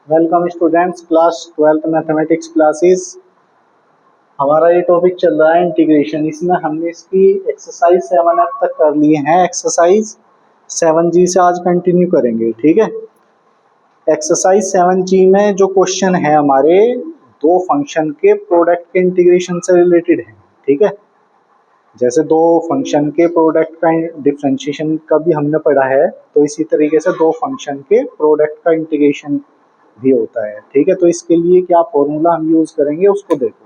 Welcome students, class 12th mathematics classes. हमारा ये topic चल रहा है इंटीग्रेशन। इसमें हमने इसकी एक्सरसाइज 7F तक कर लिए हैं। एक्सरसाइज 7G से आज कंटिन्यू करेंगे, ठीक है। एक्सरसाइज 7G में जो क्वेश्चन है हमारे, दो फंक्शन के प्रोडक्ट के इंटीग्रेशन से रिलेटेड है, ठीक है। जैसे दो फंक्शन के प्रोडक्ट का डिफरेंशिएशन का भी हमने पढ़ा है, तो इसी तरीके से दो फंक्शन के प्रोडक्ट का इंटीग्रेशन भी होता है, ठीक है। तो इसके लिए क्या फॉर्मूला हम यूज करेंगे उसको देखो।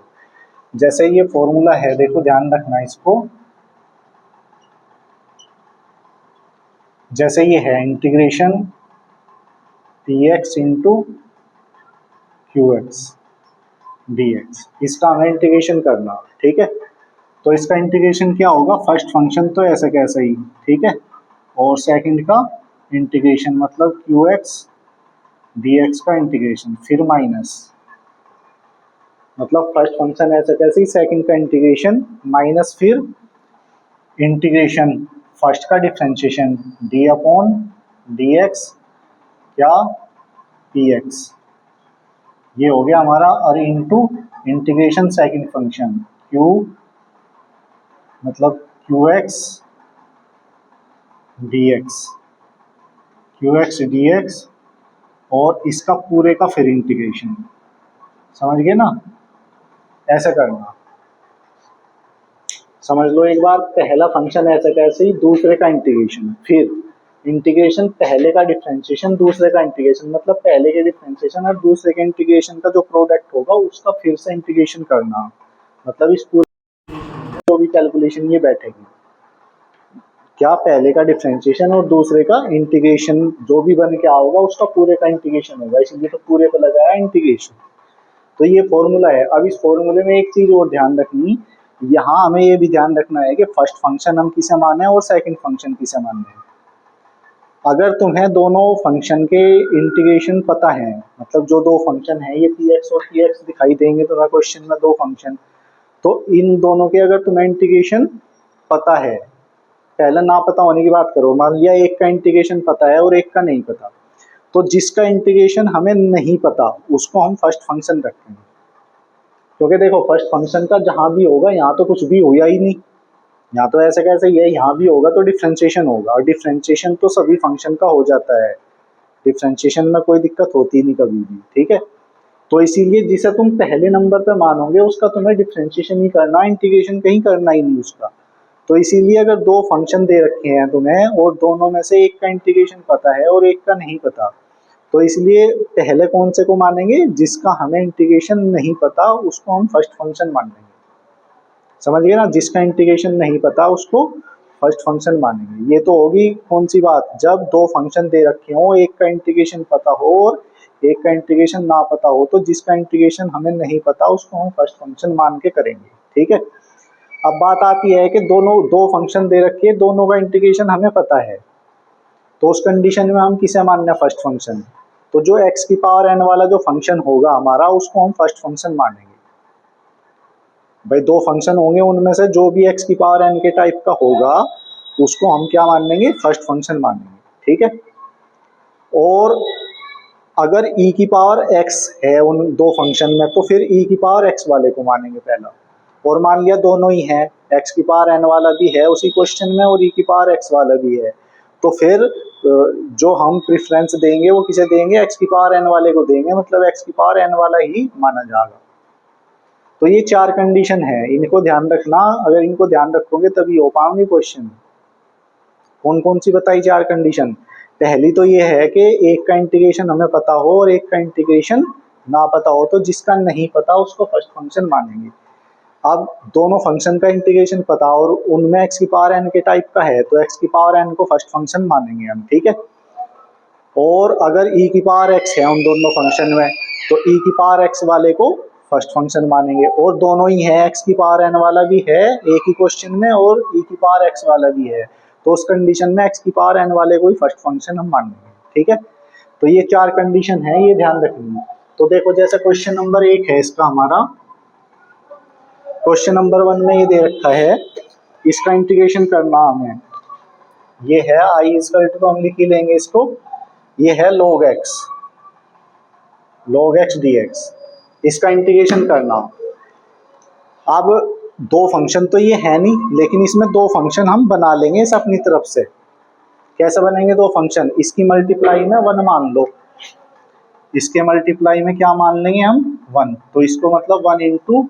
जैसे ये फॉर्मूला है, देखो ध्यान रखना इसको। जैसे ये है integration P x into Q x d x, इसका हमें इंटीग्रेशन करना, ठीक है। तो इसका इंटीग्रेशन क्या होगा, फर्स्ट फंक्शन तो ऐसा कैसा ही, ठीक है, और सेकंड का इंटीग्रेशन मतलब क्यू एक्स डी एक्स का इंटीग्रेशन, फिर माइनस मतलब फर्स्ट फंक्शन ऐसा कैसे ही, सेकंड का इंटीग्रेशन माइनस फिर इंटीग्रेशन फर्स्ट का differentiation d upon d x या पी एक्स, ये हो गया हमारा। और into integration second function q मतलब q x d x, q x d x, और इसका पूरे का फिर इंटीग्रेशन, समझ गए ना, ऐसा करना। समझ लो एक बार, पहला फंक्शन ऐसा कैसे ही, दूसरे का इंटीग्रेशन, फिर इंटीग्रेशन पहले का डिफरेंशिएशन दूसरे का इंटीग्रेशन, मतलब पहले के डिफरेंशिएशन और दूसरे के इंटीग्रेशन का जो प्रोडक्ट होगा उसका फिर से इंटीग्रेशन करना, मतलब इस पूरे जो भी कैलकुलेशन ये बैठेगी, क्या पहले का डिफरेंशिएशन और दूसरे का इंटीग्रेशन जो भी बन के आओगा उसका पूरे का इंटीग्रेशन होगा, इसलिए तो पूरे पे लगाया इंटीग्रेशन। तो ये फॉर्मूला है। अब इस फॉर्मूले में एक चीज और ध्यान रखनी, यहाँ हमें ये भी ध्यान रखना है कि फर्स्ट फंक्शन हम किसे माने और सेकंड फंक्शन किसे माने हैं। अगर तुम्हें दोनों फंक्शन के इंटीग्रेशन पता है, मतलब जो दो फंक्शन है ये पी एक्स और पी एक्स दिखाई देंगे तुम्हें क्वेश्चन में, दो फंक्शन, तो इन दोनों के अगर तुम्हें इंटीग्रेशन पता है, पहले ना पता होने की बात करो, मान लिया एक का इंटीग्रेशन पता है और एक का नहीं पता, तो जिसका इंटीग्रेशन हमें नहीं पता उसको हम फर्स्ट फंक्शन रखेंगे। क्योंकि देखो फर्स्ट फंक्शन का जहां भी होगा, यहाँ तो कुछ भी हुआ ही नहीं, यहाँ तो ऐसे कैसे ये, यहाँ भी होगा तो डिफरेंशिएशन होगा, और डिफरेंशिएशन तो सभी फंक्शन का हो जाता है, डिफरेंशिएशन में कोई दिक्कत होती नहीं कभी भी, ठीक है। तो इसीलिए जिसे तुम पहले नंबर पे मानोगे उसका तुम्हें डिफरेंशिएशन ही करना, इंटीग्रेशन कहीं करना ही नहीं उसका। तो इसीलिए अगर दो फंक्शन दे रखे हैं तुम्हें और दोनों में से एक का इंटीग्रेशन पता है और एक का नहीं पता, तो इसलिए पहले कौन से को मानेंगे, जिसका हमें इंटीग्रेशन नहीं पता उसको हम फर्स्ट फंक्शन मानेंगे, समझ गए ना। जिसका इंटीग्रेशन नहीं पता उसको फर्स्ट फंक्शन मानेंगे। ये तो होगी कौन सी बात, जब दो फंक्शन दे रखे हो, एक का इंटीग्रेशन पता हो और एक का इंटीग्रेशन ना पता हो, तो जिसका इंटीग्रेशन हमें नहीं पता उसको हम फर्स्ट फंक्शन मान के करेंगे, ठीक है। अब बात आती है कि दोनों दो फंक्शन दे रखे हैं, दोनों का इंटीग्रेशन हमें पता है, तो उस कंडीशन में हम किसे मानना है, फर्स्ट फंक्शन। तो जो एक्स की पावर एन वाला जो फंक्शन होगा हमारा उसको हम फर्स्ट फंक्शन मानेंगे। भाई दो फंक्शन होंगे, उनमें से जो भी एक्स की पावर एन के टाइप का होगा उसको हम क्या मानेंगे, फर्स्ट फंक्शन मानेंगे, ठीक है। और अगर e की पावर x है उन दो फंक्शन में, तो फिर e की पावर x वाले को मानेंगे पहला। और मान लिया दोनों ही है, x की पावर n वाला भी है उसी क्वेश्चन में और e की पावर x वाला भी है, तो फिर जो हम प्रेफरेंस देंगे वो किसे देंगे, x की पावर n वाले को देंगे, मतलब x की पावर n वाला ही माना जाएगा। तो ये चार कंडीशन है, इनको ध्यान रखना, अगर इनको ध्यान रखोगे तभी हो पाएंगे क्वेश्चन। कौन कौन सी बताई चार कंडीशन, पहली तो ये है कि एक का इंटीग्रेशन हमें पता हो और एक का इंटीग्रेशन ना पता हो, तो जिसका नहीं पता उसको फर्स्ट फंक्शन मानेंगे। अब दोनों फंक्शन का इंटीग्रेशन पता और उनमें एक्स की पावर एन के टाइप का है, तो एक्स की पावर एन को फर्स्ट फंक्शन मानेंगे हम, ठीक है। और अगर e की पावर x है उन दोनों फंक्शन में, तो e की पावर x वाले को फर्स्ट फंक्शन मानेंगे, और दोनों ही है, x की पावर n वाला भी है एक ही क्वेश्चन में और e की पावर x वाला भी है, तो उस कंडीशन में x की पावर n वाले को ही फर्स्ट फंक्शन हम मानेंगे, ठीक है। तो ये चार कंडीशन है, ये ध्यान रखनी है। तो देखो जैसे क्वेश्चन नंबर 1 है इसका हमारा, क्वेश्चन नंबर 1 में ये दे रखा है, इसका इंटीग्रेशन करना हमें, ये है i इक्वल टू, हम लिख ही लेंगे इसको, ये है log x, log x dx, इसका इंटीग्रेशन करना। अब दो फंक्शन तो ये है नहीं, लेकिन इसमें दो फंक्शन हम बना लेंगे इस अपनी तरफ से। कैसे बनेंगे दो फंक्शन? इसकी मल्टीप्लाई में 1 मान लो, इसके मल्टीप्लाई में क्या मान लेंगे हम? 1। तो इसको मतलब 1 इंटू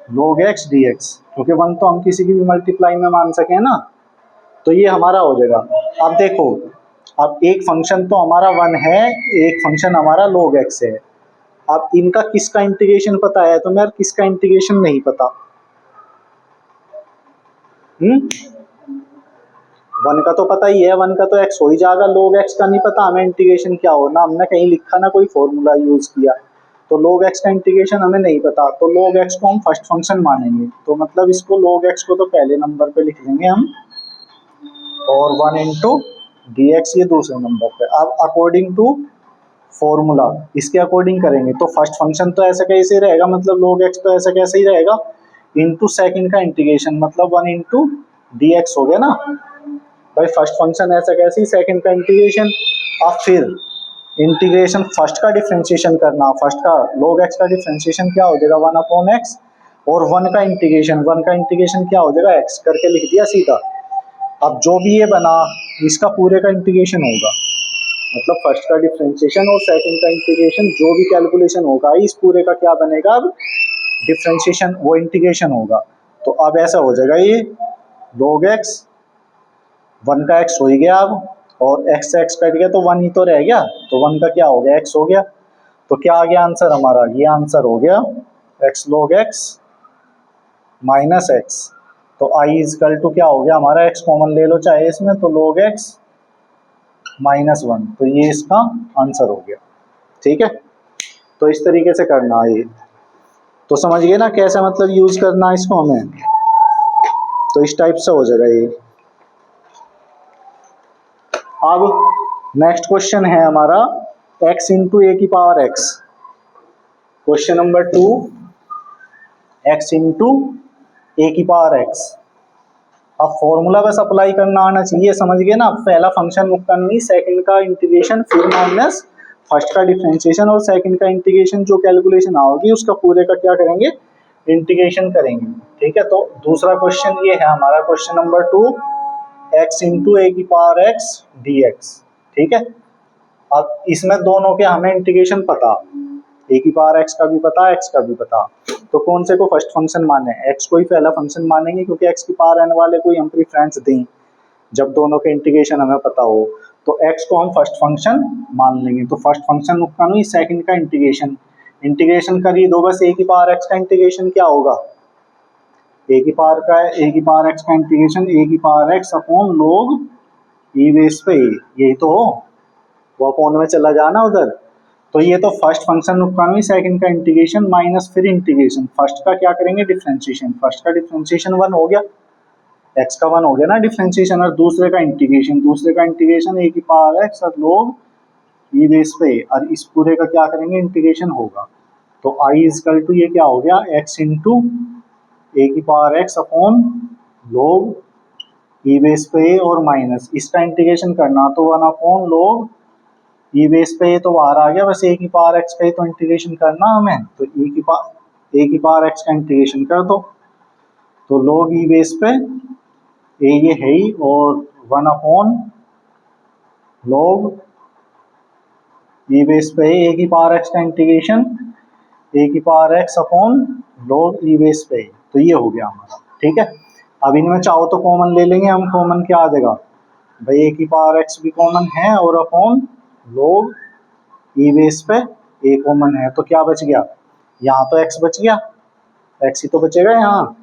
log x dx, क्योंकि 1 तो हम किसी की भी मल्टीप्लाई में मान सके ना, तो ये हमारा हो जाएगा। अब देखो, अब एक फंक्शन तो हमारा 1 है, एक फंक्शन हमारा log x है। अब इनका किसका इंटीग्रेशन पता है? तो मेरे किसका इंटीग्रेशन नहीं पता। 1 का तो पता ही है, 1 का तो x हो ही जाएगा, log x का नहीं पता हमें इंटीग्रेशन क्या हो, ना हमने कहीं लिखा ना कोई फॉर्मूला यूज किया, तो log x का इंटीग्रेशन हमें नहीं पता। तो log x को हम फर्स्ट फंक्शन मानेंगे, तो मतलब इसको log x को तो पहले नंबर पे लिख लेंगे हम, और 1 इंटू डी एक्स ये दूसरे नंबर पे। अब अकॉर्डिंग टू फॉर्मूला इसके अकॉर्डिंग करेंगे, तो फर्स्ट फंक्शन तो ऐसा कैसे रहेगा, मतलब log x तो ऐसा कैसे ही रहेगा, इंटू सेकेंड का इंटीग्रेशन, मतलब 1 इंटू डी एक्स हो गया ना भाई। फर्स्ट फंक्शन ऐसा कैसे, सेकंड का इंटीग्रेशन। अब फिर इंटीग्रेशन फर्स्ट का डिफरेंशिएशन करना, फर्स्ट का log x का डिफरेंशिएशन क्या हो जाएगा 1 अपॉन x, और 1 का इंटीग्रेशन क्या हो जाएगा x करके लिख दिया सीधा। अब जो भी ये बना इसका पूरे का इंटीग्रेशन होगा, मतलब फर्स्ट का डिफरेंशिएशन और सेकंड का इंटीग्रेशन, जो भी कैलकुलेशन होगा इस पूरे का क्या बनेगा, अब डिफरेंशिएशन वो इंटीग्रेशन होगा। तो अब ऐसा हो जाएगा ये log x, 1 का x हो ही गया अब, और x से x कट गया तो 1 ही तो रह गया, तो 1 का क्या हो गया x हो गया। तो क्या आ गया आंसर हमारा? ये आंसर हो गया x log x minus x। तो i इजकल टू क्या हो गया हमारा, x कॉमन ले लो चाहे इसमें, तो log x माइनस 1, तो ये इसका आंसर हो गया। ठीक है, तो इस तरीके से करना है ये, तो समझ गए ना कैसे मतलब यूज करना है इसको हमें, तो इस टाइप से हो जाएगा ये। अब नेक्स्ट क्वेश्चन है हमारा x इंटू ए की power x। Question number 2, x into a की पावर x। अब फॉर्मूला बस अप्लाई करना आना चाहिए, समझ गए ना। पहला फंक्शन मुक्ता नहीं, सेकंड का इंटीग्रेशन, फिर माइनस फर्स्ट का डिफरेंशिएशन, और सेकंड का इंटीग्रेशन जो कैलकुलेशन आओगी उसका पूरे का क्या करेंगे, इंटीग्रेशन करेंगे। ठीक है, तो दूसरा क्वेश्चन ये है हमारा, question number 2, x into a की पावर x dx। ठीक है, अब इसमें दोनों के हमें इंटीग्रेशन पता, ए की पावर x का भी पता, x का भी पता, तो कौन से को फर्स्ट फंक्शन माने, x को ही पहला फंक्शन मानेंगे, क्योंकि x की पावर n वाले को ही हम प्रेफरेंस दें जब दोनों के इंटीग्रेशन हमें पता हो। तो x को हम फर्स्ट फंक्शन मान लेंगे, तो फर्स्ट फंक्शन नुकसान हुई, सेकंड का इंटीग्रेशन करिए दो बस, ए की पावर x का इंटीग्रेशन क्या होगा, ए की पावर x का इंटीग्रेशन ए की पावर x अपॉन log ई बेस पे ए, यही तो हो, वो अपॉन में चला जाना उधर। तो ये तो फर्स्ट फंक्शन नुकसान हुई, सेकंड का इंटीग्रेशन माइनस फिर इंटीग्रेशन, फर्स्ट का क्या करेंगे डिफरेंशिएशन, फर्स्ट का डिफरेंशिएशन 1 हो गया, x का 1 हो गया ना डिफरेंशिएशन, और दूसरे का इंटीग्रेशन ए की पावर x और log ई बेस पे, और इस पूरे का क्या करेंगे इंटीग्रेशन होगा। तो i इजकल टू ये क्या हो गया x इंटू ए की पावर x अपॉन log ई बेस पे, और माइनस इसका इंटीग्रेशन करना, तो 1 अपॉन log ई बेस पे, तो बाहर आ गया, बस ए की पावर x का ही तो इंटीग्रेशन करना हमें, तो ए की पावर x का इंटीग्रेशन कर दो, तो log ई बेस पे ए ये है ही, और 1 अपॉन log ई बेस पे ए की पावर x का इंटीग्रेशन ए की पावर x अपॉन log ई बेस पे, तो ये हो गया हमारा। ठीक है, अब इनमें चाहो तो कॉमन ले लेंगे हम, कॉमन क्या आ जाएगा भाई, ए की पावर x भी कॉमन है, और अपॉन log ई बेस पे ए कॉमन है, तो क्या बच गया, यहाँ तो x बच गया, x ही तो बचेगा यहाँ,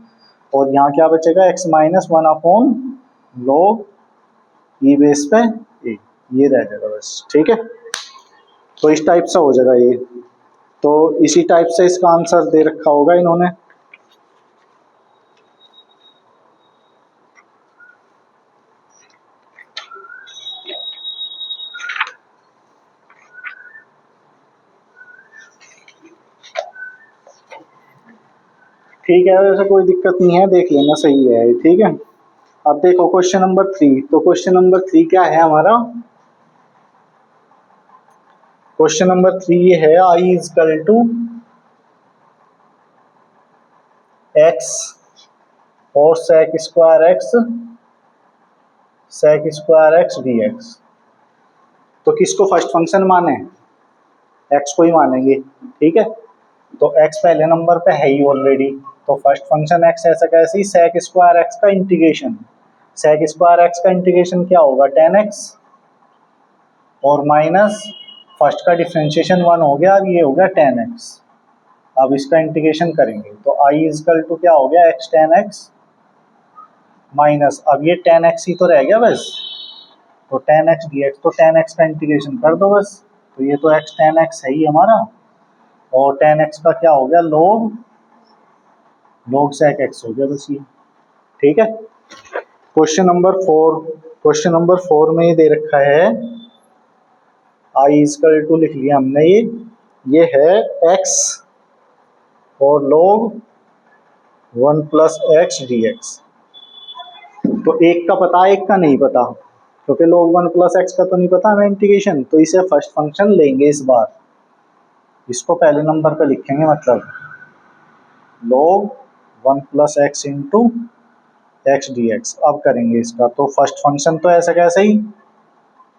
और यहाँ क्या बचेगा x माइनस 1 अपॉन log ई बेस पे ए, ये रह जाएगा बस। ठीक है, तो इस टाइप से हो जाएगा ये, तो इसी टाइप से इसका आंसर दे रखा होगा इन्होंने। ठीक है, वैसे कोई दिक्कत नहीं है, देख लेना सही है। ठीक है, अब देखो क्वेश्चन नंबर 3, तो क्वेश्चन नंबर 3 क्या है हमारा, क्वेश्चन नंबर 3 ये है I is equal to x और sec square x d x. तो किसको फर्स्ट फंक्शन माने? एक्स को ही मानेंगे, ठीक है। तो एक्स पहले नंबर पे है ही ऑलरेडी, तो फर्स्ट फंक्शन एक्स ऐसा कैसे, सेक स्क्वायर एक्स का इंटीग्रेशन। सेक स्क्वायर एक्स का इंटीग्रेशन क्या होगा, 10x और माइनस फर्स्ट का डिफ्रेंशिएशन 1 हो गया, अब ये हो गया 10x। अब इसका इंटीग्रेशन करेंगे तो आई इज इक्वल टू क्या हो गया, x 10x माइनस, अब ये 10x ही तो रह गया बस, तो 10x dx, तो 10x का इंटीग्रेशन कर दो बस। तो ये तो x 10x है ही हमारा, और 10x का क्या हो गया, log sec x हो गया बस ये, ठीक है। क्वेश्चन नंबर 4 में ये दे रखा है आई इज इक्वल टू, लिख लिया हमने, ये है x और log 1 plus x d x. तो एक का पता, एक का नहीं पता, क्योंकि log 1 प्लस एक्स का तो नहीं पता हमें इंटीग्रेशन, तो इसे फर्स्ट फंक्शन लेंगे इस बार, इसको पहले नंबर पे लिखेंगे, मतलब log 1 plus x into x d x. अब करेंगे इसका, तो फर्स्ट फंक्शन तो ऐसा कैसे ही,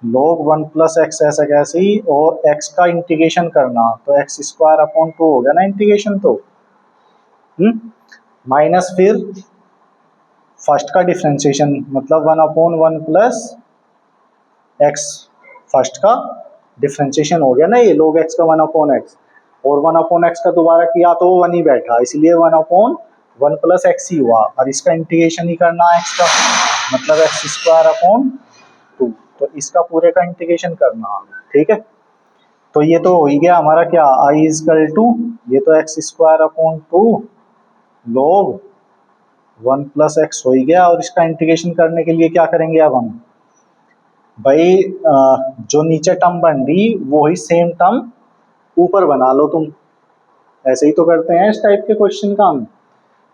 log 1 प्लस एक्स ऐसा कैसे ही, और x का इंटीग्रेशन करना, तो एक्स स्क्वायर अपॉन 2 हो गया ना इंटीग्रेशन, तो माइनस फिर फर्स्ट का डिफ्रेंशिएशन, मतलब 1 अपॉन 1 प्लस एक्स, फर्स्ट का डिफ्रेंशिएशन हो गया ना ये, log x का 1 अपॉन एक्स, और 1 अपॉन एक्स का दोबारा किया तो वो 1 ही बैठा, इसलिए 1 अपॉन 1 प्लस एक्स ही हुआ, और इसका इंटीग्रेशन ही करना है x का, मतलब एक्स स्क्वायर अपॉन 2, तो इसका पूरे का इंटीग्रेशन करना, ठीक है। तो ये तो हो ही गया हमारा क्या, आई इज इक्वल टू, ये तो x square upon 2 log 1 plus x हो ही गया, और इसका इंटीग्रेशन करने के लिए क्या करेंगे अब हम, भाई जो नीचे टर्म बन रही वही सेम टर्म ऊपर बना लो तुम, ऐसे ही तो करते हैं इस टाइप के क्वेश्चन का हम,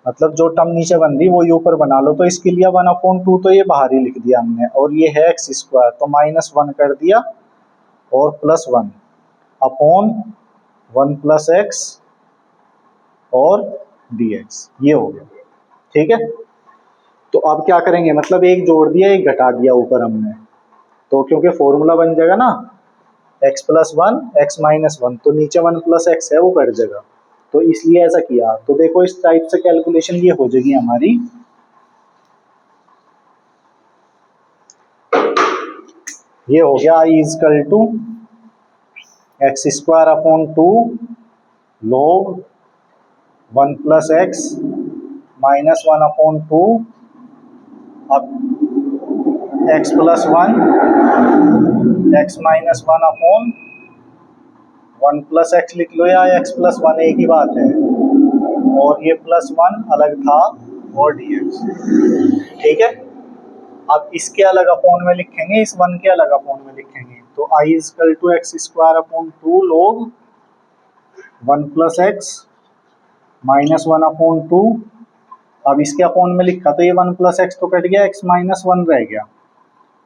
मतलब जो टर्म नीचे बन रही वही ऊपर बना लो। तो इसके लिए 1 अपॉन 2 तो ये बाहर ही लिख दिया हमने, और ये है एक्स स्क्वायर, तो माइनस 1 कर दिया, और प्लस 1 अपॉन 1 प्लस एक्स और डी एक्स, ये हो गया, ठीक है। तो अब क्या करेंगे, मतलब एक जोड़ दिया एक घटा दिया ऊपर हमने, तो क्योंकि फॉर्मूला बन जाएगा ना x प्लस 1 एक्स माइनस 1, तो नीचे 1 प्लस एक्स है वो कट जाएगा, तो इसलिए ऐसा किया। तो देखो इस टाइप से कैलकुलेशन ये हो जाएगी हमारी, ये हो गया I is equal to x square upon 2 log 1 plus x minus 1 upon 2, अब x plus 1 x minus 1 upon 1 plus x लिख लो, या x प्लस 1 एक ही बात है, और ये प्लस 1 अलग था, और dx, ठीक है। अब इसके अलग अपॉन में लिखेंगे, इस 1 के अलग अपॉन में लिखेंगे, तो I is equal to x square upon 2 log 1 plus x minus 1 upon 2, अब इसके अपॉन में लिखा तो ये 1 प्लस एक्स तो कट गया, एक्स माइनस 1 रह गया,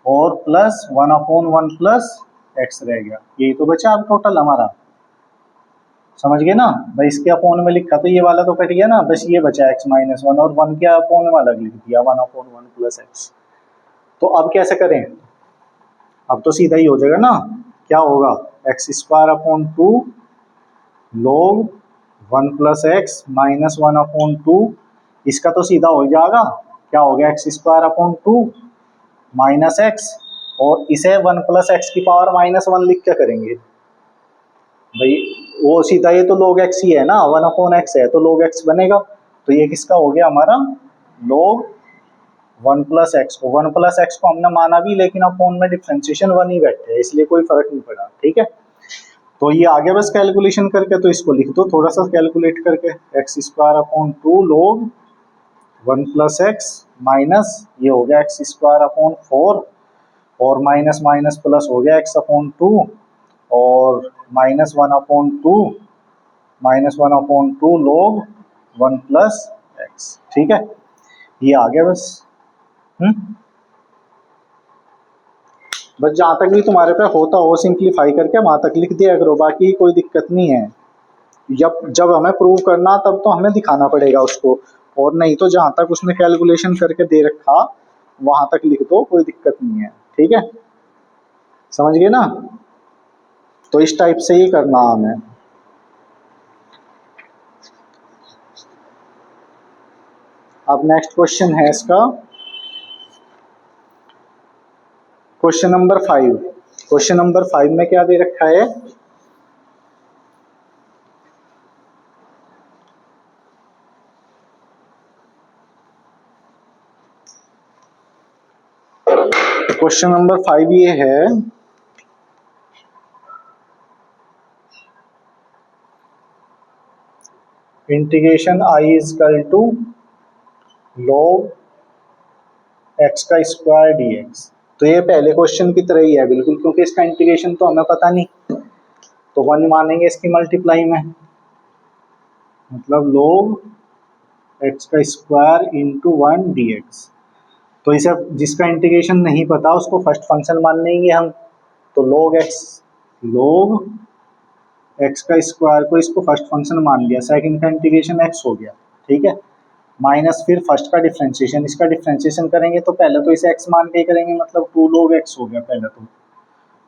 और प्लस 1 अपॉन 1 प्लस एक्स रह गया, यही तो बचा अब टोटल हमारा, समझ गए ना भाई। इसके अपॉन में लिखा तो ये वाला तो कट गया ना, बस ये बचा एक्स माइनस 1, और 1 के अपॉन वाला लिख दिया 1 अपॉन 1 प्लस एक्स। तो अब कैसे करें, अब तो सीधा ही हो जाएगा ना, क्या होगा, x square upon 2 log 1 plus x minus 1 upon 2, इसका तो सीधा हो जाएगा, क्या हो गया, x square upon 2 minus x, और इसे 1 प्लस एक्स की पावर माइनस 1 लिख क्या करेंगे भाई, वो सीधा ये तो log x ही है ना, 1 अपॉन एक्स है तो log x बनेगा, तो ये किसका हो गया हमारा, log 1 प्लस एक्स को, 1 प्लस एक्स को हमने माना भी, लेकिन अपॉन में डिफ्रेंशिएशन 1 ही बैठे है, इसलिए कोई फर्क नहीं पड़ा, ठीक है। तो ये आगे बस कैलकुलेशन करके, तो इसको लिख दो थोड़ा सा कैलकुलेट करके, x square upon 2 log 1 plus x minus, ये हो गया एक्स स्क्वायर अपॉन 4, और माइनस माइनस प्लस हो गया एक्स अपॉन 2, और minus 1 upon 2 minus 1 upon 2 log 1 plus x, ठीक है, ये आ गया बस। बस जहाँ तक भी तुम्हारे पे होता हो सिंप्लीफाई करके वहां तक लिख दिया करो, बाकी कोई दिक्कत नहीं है। जब जब हमें प्रूव करना तब तो हमें दिखाना पड़ेगा उसको, और नहीं तो जहां तक उसने कैलकुलेशन करके दे रखा वहां तक लिख दो, कोई दिक्कत नहीं है। ठीक है, समझ गए ना? तो इस टाइप से ही करना हमें। अब नेक्स्ट क्वेश्चन है इसका क्वेश्चन नंबर 5। क्वेश्चन नंबर 5 में क्या दे रखा है? क्वेश्चन नंबर 5 ये है, integration I is equal to log x का स्क्वायर dx। तो ये पहले क्वेश्चन की तरह ही है बिल्कुल, क्योंकि इसका इंटीग्रेशन तो हमें पता नहीं, तो 1 मानेंगे इसकी मल्टीप्लाई में, मतलब log x का स्क्वायर इंटू 1 dx। तो इसे जिसका इंटीग्रेशन नहीं पता उसको फर्स्ट फंक्शन मान लेंगे हम। तो log x का स्क्वायर को इसको फर्स्ट फंक्शन मान लिया, सेकंड का इंटीग्रेशन x हो गया। ठीक है, माइनस फिर फर्स्ट का डिफ्रेंशिएशन, इसका डिफ्रेंशिएशन करेंगे तो पहले तो इसे x मान के करेंगे, मतलब 2 log x हो गया पहले तो,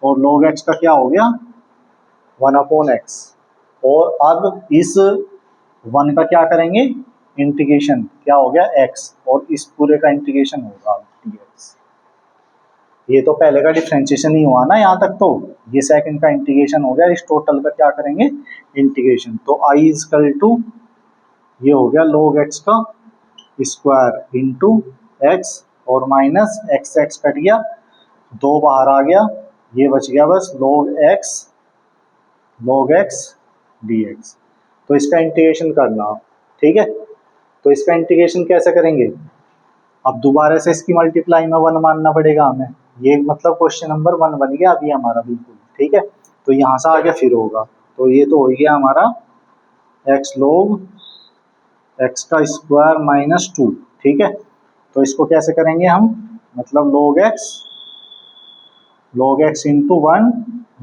और log x का क्या हो गया 1/x। और अब इस 1 का क्या करेंगे इंटीग्रेशन, क्या हो गया x, और इस पूरे का इंटीग्रेशन होगा dx। ये तो पहले का डिफ्रेंशिएशन ही हुआ ना यहाँ तक, तो ये सेकंड का इंटीग्रेशन हो गया, इस टोटल का क्या करेंगे इंटीग्रेशन। तो i इज इक्वल टू ये हो गया log x का स्क्वायर इंटू एक्स, और माइनस एक्स एक्स कट गया, 2 बाहर आ गया, ये बच गया बस log x dx। तो इसका इंटीग्रेशन करना। ठीक है, तो इसका इंटीग्रेशन कैसे करेंगे? अब दोबारा से इसकी मल्टीप्लाई में 1 मानना पड़ेगा हमें। ये मतलब क्वेश्चन नंबर 1 बन गया अभी हमारा बिल्कुल। ठीक है, तो यहाँ से आगे फिर होगा, तो ये तो हो गया हमारा x log x का स्क्वायर माइनस 2। ठीक है, तो इसको कैसे करेंगे हम, मतलब log x इंटू 1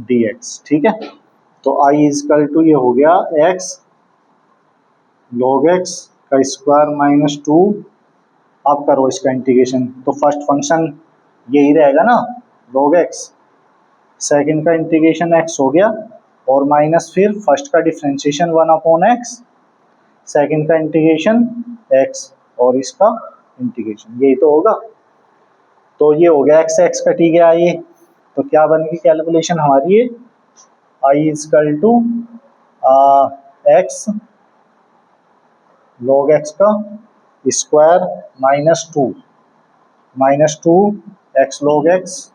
dx। ठीक है, तो i इज इक्वल टू ये हो गया x log x का स्क्वायर माइनस 2। अब करो इसका इंटीग्रेशन, तो फर्स्ट फंक्शन यही रहेगा ना log x, सेकंड का इंटीग्रेशन x हो गया, और माइनस फिर फर्स्ट का डिफ्रेंशिएशन 1/x, सेकंड का इंटीग्रेशन x, और इसका इंटीग्रेशन, यही तो होगा। तो ये हो गया x x कटी गया ये, तो क्या बनेगी कैलकुलेशन हमारी ये i is equal to x log x का square minus two x log x,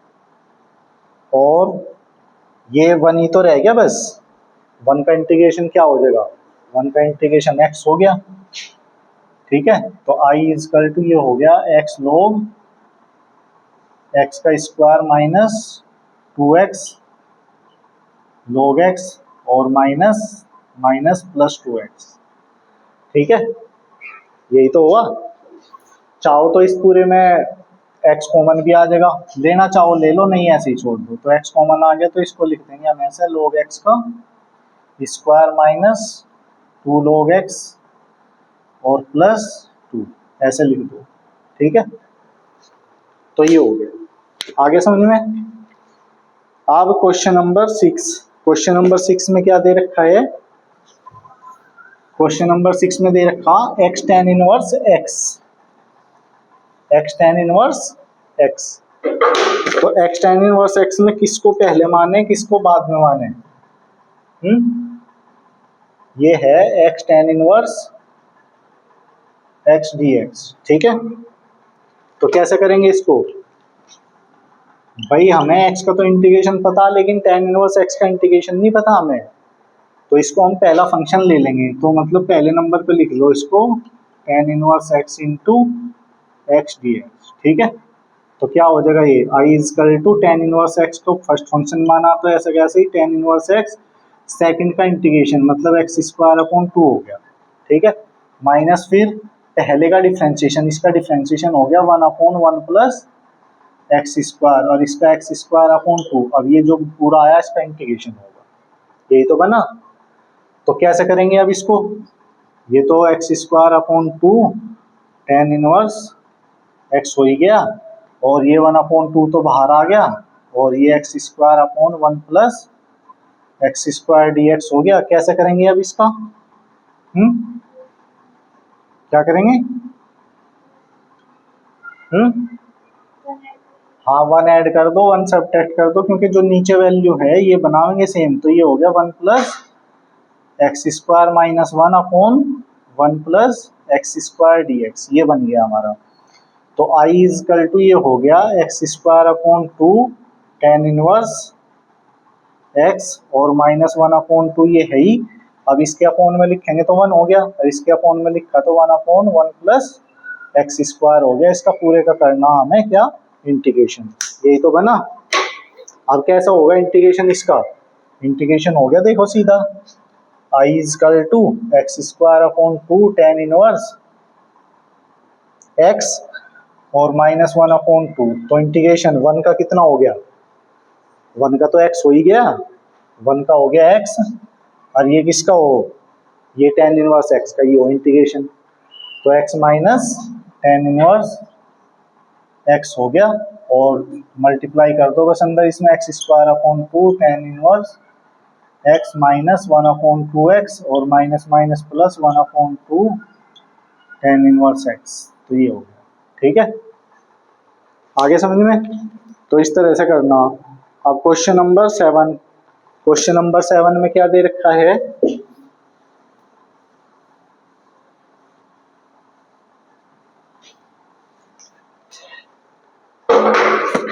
और ये 1 ही तो रह गया बस, 1 का इंटीग्रेशन क्या हो जाएगा, 1 का इंटीग्रेशन x हो गया। ठीक है, तो i इज इक्वल टू ये हो गया x log x का square minus 2x log x, और माइनस प्लस 2x। ठीक है, यही तो हुआ। चाहो तो इस पूरे में x कॉमन भी आ जाएगा, लेना चाहो ले लो, नहीं ऐसे ही छोड़ दो। तो x कॉमन आ गया तो इसको लिख देंगे हम ऐसे log x का स्क्वायर माइनस 2 log x और प्लस 2, ऐसे लिख दो। ठीक है, तो ये हो गया, आगे समझ में। अब क्वेश्चन नंबर 6। क्वेश्चन नंबर 6 में क्या दे रखा है? क्वेश्चन नंबर 6 में दे रखा x tan इनवर्स x। तो x tan इनवर्स x में किसको पहले माने किसको बाद में माने? ये है x tan inverse x dx। ठीक है, तो कैसे करेंगे इसको? भाई हमें x का तो इंटीग्रेशन पता, लेकिन tan इनवर्स x का इंटीग्रेशन नहीं पता हमें, तो इसको हम पहला फंक्शन ले लेंगे। तो मतलब पहले नंबर पे लिख लो इसको tan inverse x into x d x. ठीक है, तो क्या हो जाएगा ये i is equal to tan inverse x को फर्स्ट फंक्शन माना, तो ऐसा कैसे ही tan इनवर्स x सेकंड का इंटीग्रेशन मतलब x स्क्वायर अपॉन 2 हो गया। ठीक है, माइनस फिर पहले का डिफ्रेंशिएशन, इसका डिफ्रेंशिएशन हो गया 1/1 प्लस एक्स स्क्वायर और इसका एक्स स्क्वायर अपॉन 2। अब ये जो पूरा आया इसका इंटीग्रेशन होगा, यही तो बना। तो कैसे करेंगे अब इसको, ये तो x square upon 2 tan inverse x हो ही गया, और ये 1/2 तो बाहर आ गया, और ये x square upon 1 plus x square d x हो गया। कैसे करेंगे अब इसका, क्या करेंगे? हाँ, 1 ऐड कर दो, 1 सब्ट्रैक्ट कर दो, क्योंकि जो नीचे वैल्यू है ये बनाएंगे सेम। तो ये हो गया 1 plus x square minus 1 upon 1 plus x square d x, ये बन गया हमारा। तो आई इज इक्वल टू ये हो गया x square upon 2 tan inverse x और माइनस 1 अपॉन 2 ये है ही। अब इसके अपॉन में लिखेंगे तो 1 हो गया, और इसके अपॉन में लिखा तो 1 अपॉन 1 प्लस एक्स स्क्वायर हो गया। इसका पूरे का करना हमें क्या, इंटीग्रेशन, यही तो बना। अब कैसा होगा इंटीग्रेशन इसका, इंटीग्रेशन हो गया देखो सीधा, I is equal to x square upon 2 tan inverse x और माइनस 1 अपॉन 2। तो इंटीग्रेशन 1 का कितना हो गया, 1 का तो एक्स हो ही गया, 1 का हो गया एक्स, और ये किसका हो, ये tan इनवर्स एक्स का, ये हो इंटीग्रेशन। तो x minus tan inverse x हो गया, और मल्टीप्लाई कर दो बस अंदर इसमें, x square upon 2 tan inverse x minus 1 upon 2x और minus minus plus 1 upon 2 tan inverse x. तो ये हो गया, ठीक है, आगे समझ में। तो इस तरह से करना। अब क्वेश्चन नंबर 7, क्वेश्चन नंबर 7 में क्या दे रखा है,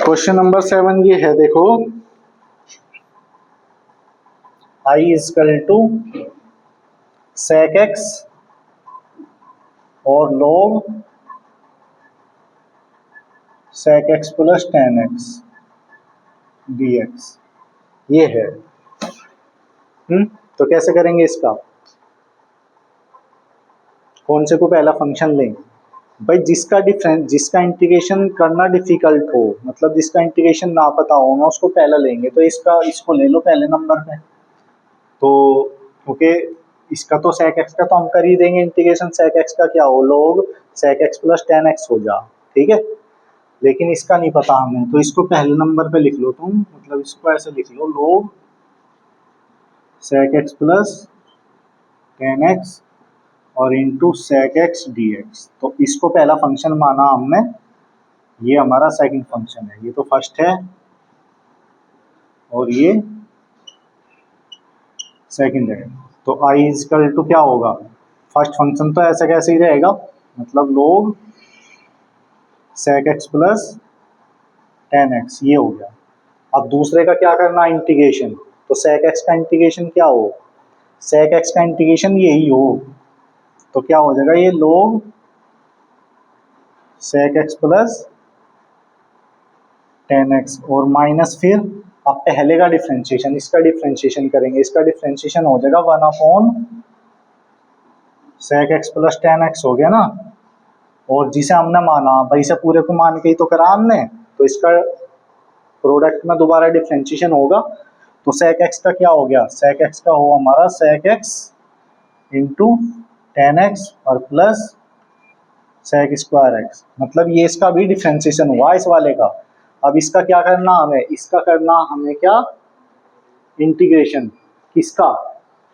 क्वेश्चन नंबर 7 ये है देखो, I is equal to sec x और log sec x plus tan x dx, ये है। तो कैसे करेंगे इसका, कौन से को पहला फंक्शन लें भाई, जिसका डिफरेंस, जिसका इंटीग्रेशन करना डिफिकल्ट हो, मतलब जिसका इंटीग्रेशन ना पता हो ना, उसको पहला लेंगे। तो इसका, इसको ले लो पहले नंबर पे। तो क्योंकि इसका तो सेक एक्स का तो हम कर ही देंगे इंटीग्रेशन, सेक एक्स का क्या हो, log sec x plus tan x हो जा, ठीक है। लेकिन इसका नहीं पता हमें, तो इसको पहले नंबर पे लिख लो तुम, मतलब इसको ऐसे लिख लो, log sec x plus tan x और into sec x d x. तो इसको पहला फंक्शन माना हमने, ये हमारा सेकंड फंक्शन है, ये तो फर्स्ट है और ये सेकंड है। तो आई इज इक्वल टू क्या होगा, फर्स्ट फंक्शन तो ऐसा कैसे ही रहेगा, मतलब log sec x plus tan x, ये हो गया। अब दूसरे का क्या करना, इंटीग्रेशन। तो सेक एक्स का इंटीग्रेशन क्या हो, सेक एक्स का इंटीग्रेशन यही हो, तो क्या हो जाएगा, ये log sec x plus tan x और माइनस, फिर अब पहले का डिफ्रेंशिएशन, इसका डिफ्रेंशिएशन करेंगे, इसका डिफ्रेंशिएशन हो जाएगा 1 upon sec x plus tan x हो गया ना, और जिसे हमने माना भाई, इसे पूरे को मान के ही तो करा हमने, तो इसका प्रोडक्ट में दोबारा डिफ्रेंशिएशन होगा। तो सेक एक्स का क्या हो गया, सेक एक्स का हो हमारा sec x into tan x और प्लस सेक स्क्वायर एक्स, मतलब ये इसका भी डिफ्रेंशिएशन हुआ इस वाले का। अब इसका क्या करना हमें, इसका करना हमें क्या, इंटीग्रेशन, किसका,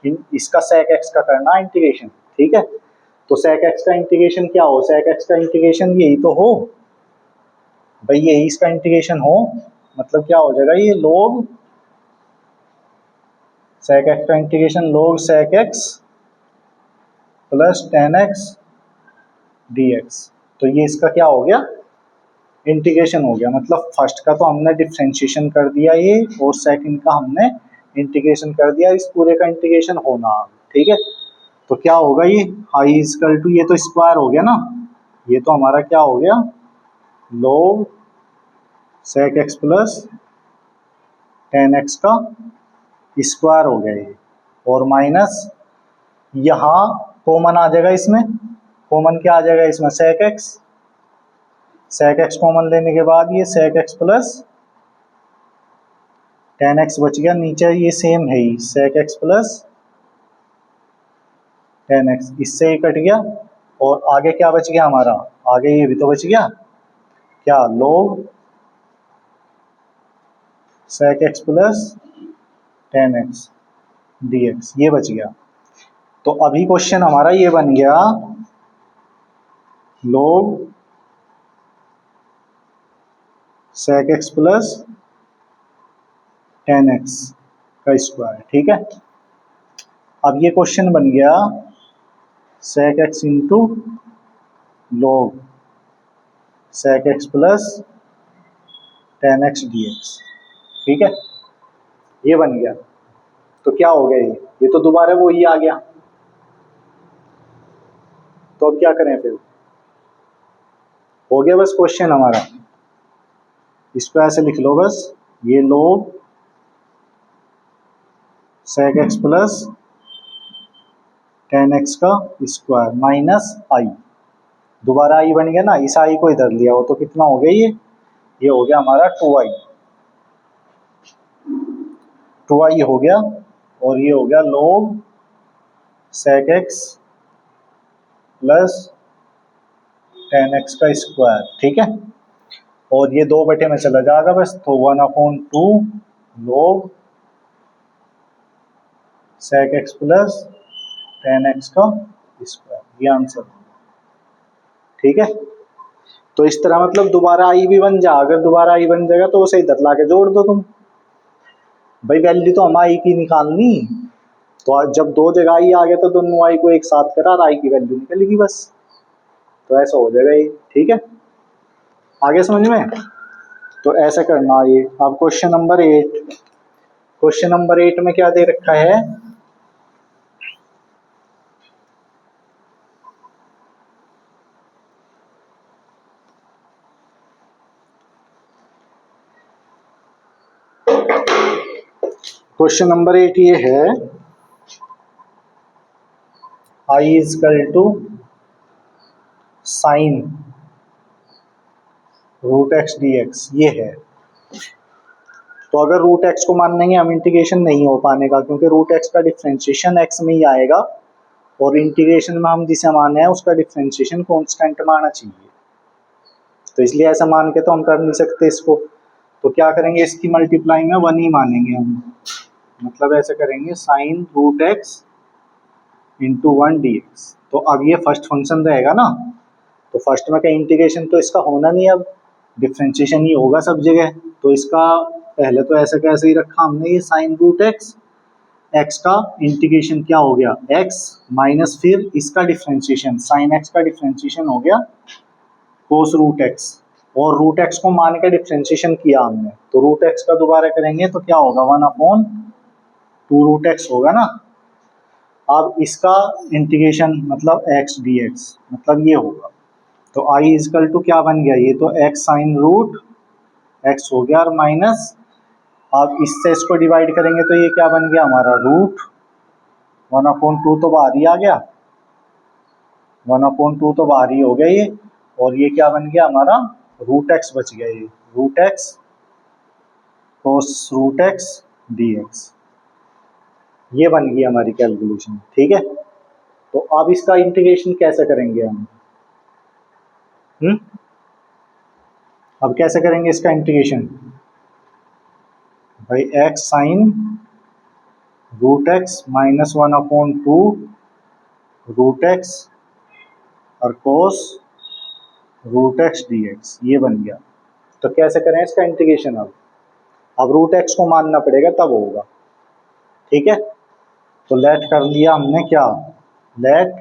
इसका सेक एक्स का करना इंटीग्रेशन, ठीक है। तो सेक एक्स का इंटीग्रेशन क्या हो, सेक एक्स का इंटीग्रेशन यही तो हो भाई, यही इसका इंटीग्रेशन हो, मतलब क्या हो जाएगा, ये log सेक एक्स का integration log sec x plus tan x dx। तो ये इसका क्या हो गया, इंटीग्रेशन हो गया। मतलब फर्स्ट का तो हमने डिफ्रेंशिएशन कर दिया ये, और सेकंड का हमने इंटीग्रेशन कर दिया, इस पूरे का इंटीग्रेशन होना, ठीक है। तो क्या होगा, ये आई इज इक्वल टू, ये तो स्क्वायर हो गया ना, ये तो हमारा क्या हो गया, log sec x plus tan x का स्क्वायर हो गया ये, और माइनस यहाँ कॉमन आ जाएगा, इसमें कॉमन क्या आ जाएगा, इसमें sec x sec x common लेने के बाद ये sec x plus tan x बच गया, नीचे ये सेम है ही sec x plus tan x, इससे ही कट गया। और आगे क्या बच गया हमारा, आगे ये भी तो बच गया क्या, log sec x plus tan x dx, ये बच गया। तो अभी क्वेश्चन हमारा ये बन गया log sec x plus tan x का स्क्वायर, ठीक है। अब ये क्वेश्चन बन गया sec x into log sec x plus tan x dx, ठीक है, ये बन गया। तो क्या हो गया, ये तो दोबारा वो ही आ गया। तो अब क्या करें फिर, हो गया बस क्वेश्चन हमारा। इसको ऐसे लिख लो बस, ये log sec x plus tan x का स्क्वायर माइनस आई, दोबारा आई बन गया ना, इस आई को इधर लिया हो तो कितना हो गया, ये हो गया हमारा 2i, 2i हो गया। और ये हो गया log sec x plus tan x का स्क्वायर, ठीक है। और ये 2 बटे में चला जाएगा बस, तो 1/2 log sec x plus tan x का स्क्वायर, ये आंसर, ठीक है। तो इस तरह मतलब दोबारा आई भी बन जा, अगर दोबारा आई बन जाएगा तो उसे इधर ला के जोड़ दो तुम, भाई वैल्यू तो हम आई की निकालनी। तो जब 2 जगह आई आ गया तो दोनों आई को एक साथ करा, आई की वैल्यू निकलेगी बस। तो ऐसा हो जाएगा ये, ठीक है, आगे समझ में। तो ऐसा करना ये। अब क्वेश्चन नंबर 8, क्वेश्चन नंबर 8 में क्या दे रखा है, क्वेश्चन नंबर 8 ये है i is equal to sine root x d x, ये है। तो अगर रूट एक्स को मान लेंगे हम, इंटीग्रेशन नहीं हो पाने का, क्योंकि रूट एक्स का डिफ्रेंशिएशन एक्स में ही आएगा, और इंटीग्रेशन में हम जिसे माने हैं उसका डिफ्रेंशिएशन कांस्टेंट में आना चाहिए। तो इसलिए ऐसा मान के तो हम कर नहीं सकते इसको। तो क्या करेंगे, इसकी मल्टीप्लाई में 1 ही मानेंगे हम, मतलब ऐसे करेंगे sine root x into 1 d x. तो अब ये फर्स्ट फंक्शन रहेगा ना, तो फर्स्ट में का इंटीग्रेशन तो इसका होना नहीं, अब डिफ्रेंशिएशन ही होगा सब जगह। तो इसका पहले तो ऐसे कैसे ही रखा हमने, ये साइन रूट एक्स, एक्स का इंटीग्रेशन क्या हो गया एक्स, माइनस फिर इसका डिफ्रेंशिएशन साइन एक्स का डिफ्रेंशिएशन हो गया कोस रूट एक्स, और रूट एक्स को मान के डिफ्रेंशिएशन किया हमने, तो रूट एक्स का दोबारा करेंगे तो क्या होगा 1/2 रूट एक्स होगा ना। अब इसका इंटीग्रेशन मतलब एक्स डी एक्स, मतलब ये होगा। तो आई इजकल टू क्या बन गया, ये तो एक्स साइन रूट एक्स हो गया, और माइनस, अब इससे इसको डिवाइड करेंगे तो ये क्या बन गया हमारा रूट 1/2, तो बाहर ही आ गया, 1/2 तो बाहर ही हो गया ये। और ये क्या बन गया हमारा, रूट एक्स बच गया, ये रूट एक्स कोस रूट एक्स डी एक्स, ये बन गई हमारी कैलकुलेशन, ठीक है। तो अब इसका इंटीग्रेशन कैसे करेंगे हम, अब कैसे करेंगे इसका इंटीग्रेशन, भाई x sine root x minus 1/2 root x और cos root x d x, ये बन गया। तो कैसे करें इसका इंटीग्रेशन, अब रूट एक्स को मानना पड़ेगा तब होगा, ठीक है। तो लेट कर लिया हमने क्या, let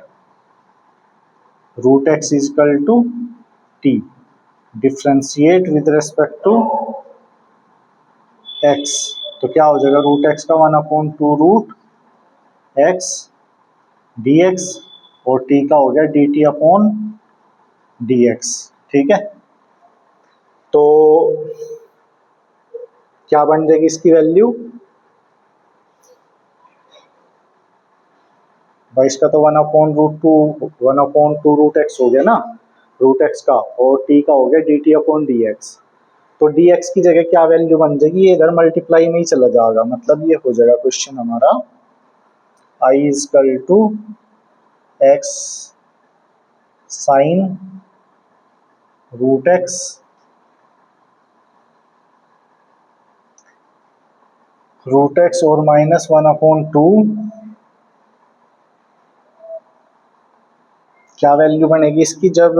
root x is equal to t, differentiate with respect to x, तो क्या हो जाएगा रूट एक्स का 1/2 रूट एक्स डी एक्स, और टी का हो गया d t upon d x, ठीक है। तो क्या बन जाएगी इसकी वैल्यू, भाई इसका तो 1/2 रूट एक्स हो गया ना, रूट एक्स का, और टी का हो गया d t upon d x. तो डी एक्स की जगह क्या वैल्यू बन जाएगी, ये इधर मल्टीप्लाई में ही चला जाएगा, मतलब ये हो जाएगा क्वेश्चन हमारा I is equal to x sine root x और माइनस 1/2 क्या वैल्यू बनेगी इसकी, जब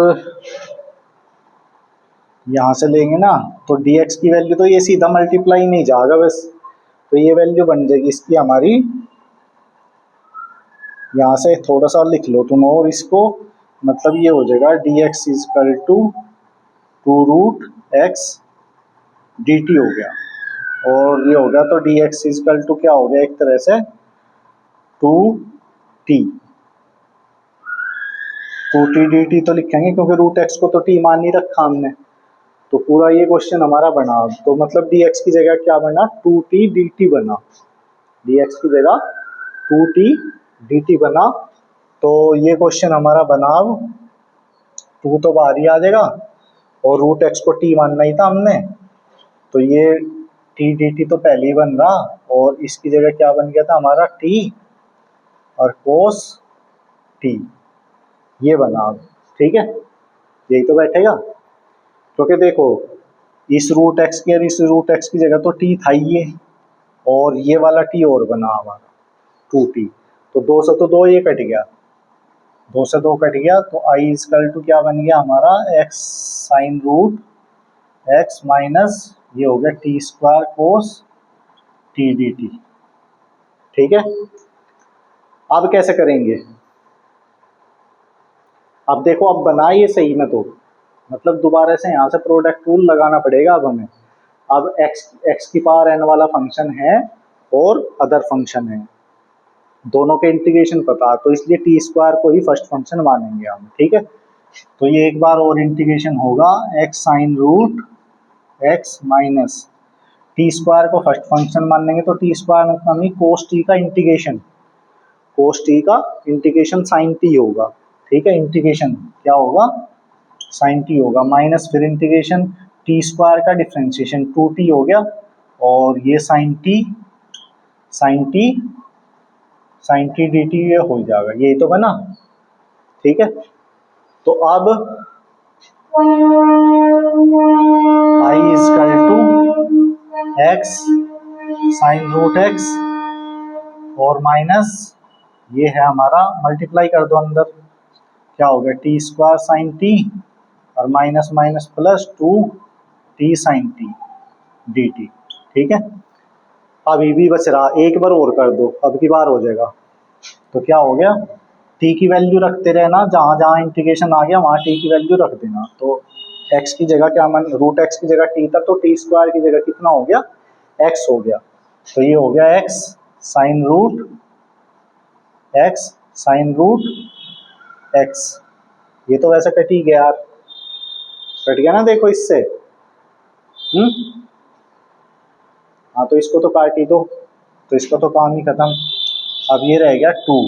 यहां से लेंगे ना तो dx की वैल्यू तो ये सीधा मल्टीप्लाई नहीं जाएगा बस, तो ये वैल्यू बन जाएगी इसकी हमारी, यहाँ से थोड़ा सा लिख लो तुम और इसको, मतलब ये हो जाएगा dx is equal to 2 root x d t हो गया, और ये हो गया तो dx इज इक्वल टू क्या हो गया एक तरह से 2t, 2t dt तो लिखेंगे क्योंकि रूट एक्स को तो t मान ही रखा हमने, तो पूरा ये क्वेश्चन हमारा बना, तो मतलब dx की जगह क्या बना 2t dt बना, dx की जगह 2t dt बना। तो ये क्वेश्चन हमारा बना, अब 2 तो बाहर ही आ जाएगा और रूट एक्स को t मानना ही था हमने, तो ये t dt तो पहले ही बन रहा, और इसकी जगह क्या बन गया था हमारा t और cos t, ये बना अब, ठीक है, यही तो बैठेगा, क्योंकि देखो इस रूट एक्स की और इस रूट एक्स की जगह तो t था ही ये, और ये वाला t और बना हमारा 2t, तो 2 से तो 2 ये कट गया, 2 से 2 कट गया, तो i इक्वल टू क्या बन गया हमारा x sine root x minus ये हो गया t square cos t d t, ठीक है। अब कैसे करेंगे, अब देखो अब बना ये सही में, तो मतलब दोबारा से यहाँ से प्रोडक्ट रूल लगाना पड़ेगा अब हमें, अब x की पावर n वाला फंक्शन है और अदर फंक्शन है, दोनों के इंटीग्रेशन पता, तो इसलिए टी स्क्वायर को ही फर्स्ट फंक्शन मानेंगे हम, ठीक है। तो ये एक बार और इंटीग्रेशन होगा x sine root x minus t square को फर्स्ट फंक्शन मान लेंगे, तो टी स्क्वायर मतलब कोस टी का इंटीग्रेशन, कोस टी का इंटीग्रेशन साइन टी होगा, ठीक है, इंटीग्रेशन क्या होगा साइन टी होगा, माइनस फिर इंटीग्रेशन टी स्क्वायर का डिफरेंशिएशन 2t हो गया, और ये साइन टी डी टी ये हो जाएगा, यही तो बना, ठीक है। तो अब I is equal to x sine root x और माइनस ये है हमारा, मल्टीप्लाई कर दो अंदर, क्या हो गया टी स्क्वायर साइन टी और minus minus plus 2t sine t d t, ठीक है। अब ये भी बच रहा, एक बार और कर दो, अब की बार हो जाएगा, तो क्या हो गया t की वैल्यू रखते रहना, जहां जहां इंटीग्रेशन आ गया वहां t की वैल्यू रख देना, तो x की जगह क्या मान, रूट x की जगह t था, तो t स्क्वायर की जगह कितना हो गया x हो गया, तो ये हो गया x साइन रूट x, ये तो वैसे कट ही गया यार, कट गया ना देखो इससे, हाँ तो इसको तो काट ही दो, तो इसका तो काम ही खत्म, अब ये रह गया 2,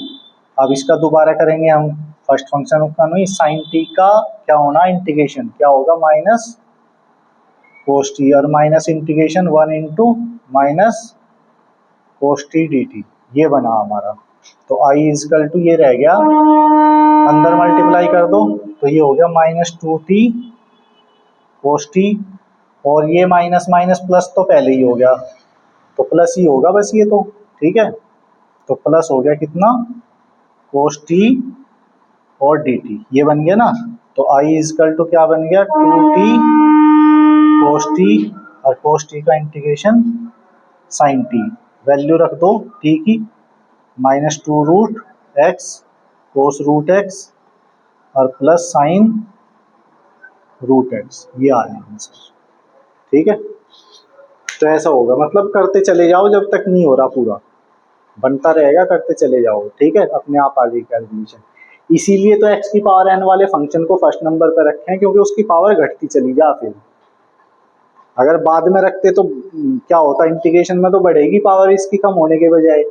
अब इसका दोबारा करेंगे हम, फर्स्ट फंक्शन का नहीं साइन टी का क्या होना इंटीग्रेशन क्या होगा माइनस कोस टी, और minus integration 1 into minus cos t d t, ये बना हमारा, तो आई इजकल टू ये रह गया, अंदर मल्टीप्लाई कर दो, तो ये हो गया माइनस 2t कोस टी, और ये माइनस माइनस प्लस तो पहले ही हो गया, तो प्लस ही होगा बस ये तो, ठीक है, तो प्लस हो गया कितना कोस टी और डी टी, ये बन गया ना, तो आई इजकल टू क्या बन गया 2t कोस टी और कोस टी का इंटीग्रेशन साइन टी, वैल्यू रख दो टी की, माइनस 2 रूट एक्स कोस रूट एक्स और प्लस साइन रूट एक्स, ये आया आंसर, ठीक है। तो ऐसा होगा, मतलब करते चले जाओ जब तक नहीं हो रहा पूरा, बनता रहेगा, करते चले जाओ, ठीक है, अपने आप आ जाएगी कैलकुलेशन, इसीलिए तो x की पावर n वाले फंक्शन को फर्स्ट नंबर पर रखे हैं, क्योंकि उसकी पावर घटती चली जा, फिर अगर बाद में रखते तो क्या होता, इंटीग्रेशन में तो बढ़ेगी पावर इसकी कम होने के बजाय,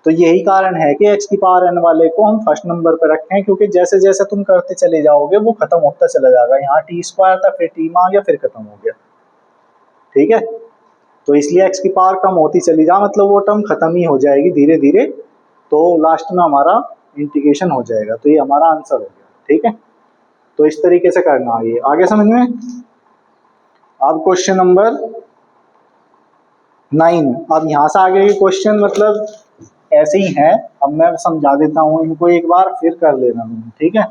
तो यही कारण है कि x की पावर n वाले को हम फर्स्ट नंबर पे रखे हैं, क्योंकि जैसे जैसे तुम करते चले जाओगे वो खत्म होता चला जाएगा। यहाँ टी स्क्वायर था, फिर टी में आ गया, फिर खत्म हो गया। ठीक है, तो इसलिए x की पावर कम होती चली जा, मतलब वो टर्म खत्म ही हो जाएगी धीरे धीरे, तो लास्ट में हमारा इंटीग्रेशन हो जाएगा। तो ये हमारा आंसर हो गया। ठीक है, तो इस तरीके से करना है। आगे समझ में। अब क्वेश्चन नंबर 9। अब यहाँ से आगे के क्वेश्चन मतलब ऐसे ही हैं, अब मैं समझा देता हूँ इनको एक बार, फिर कर लेना। ठीक है,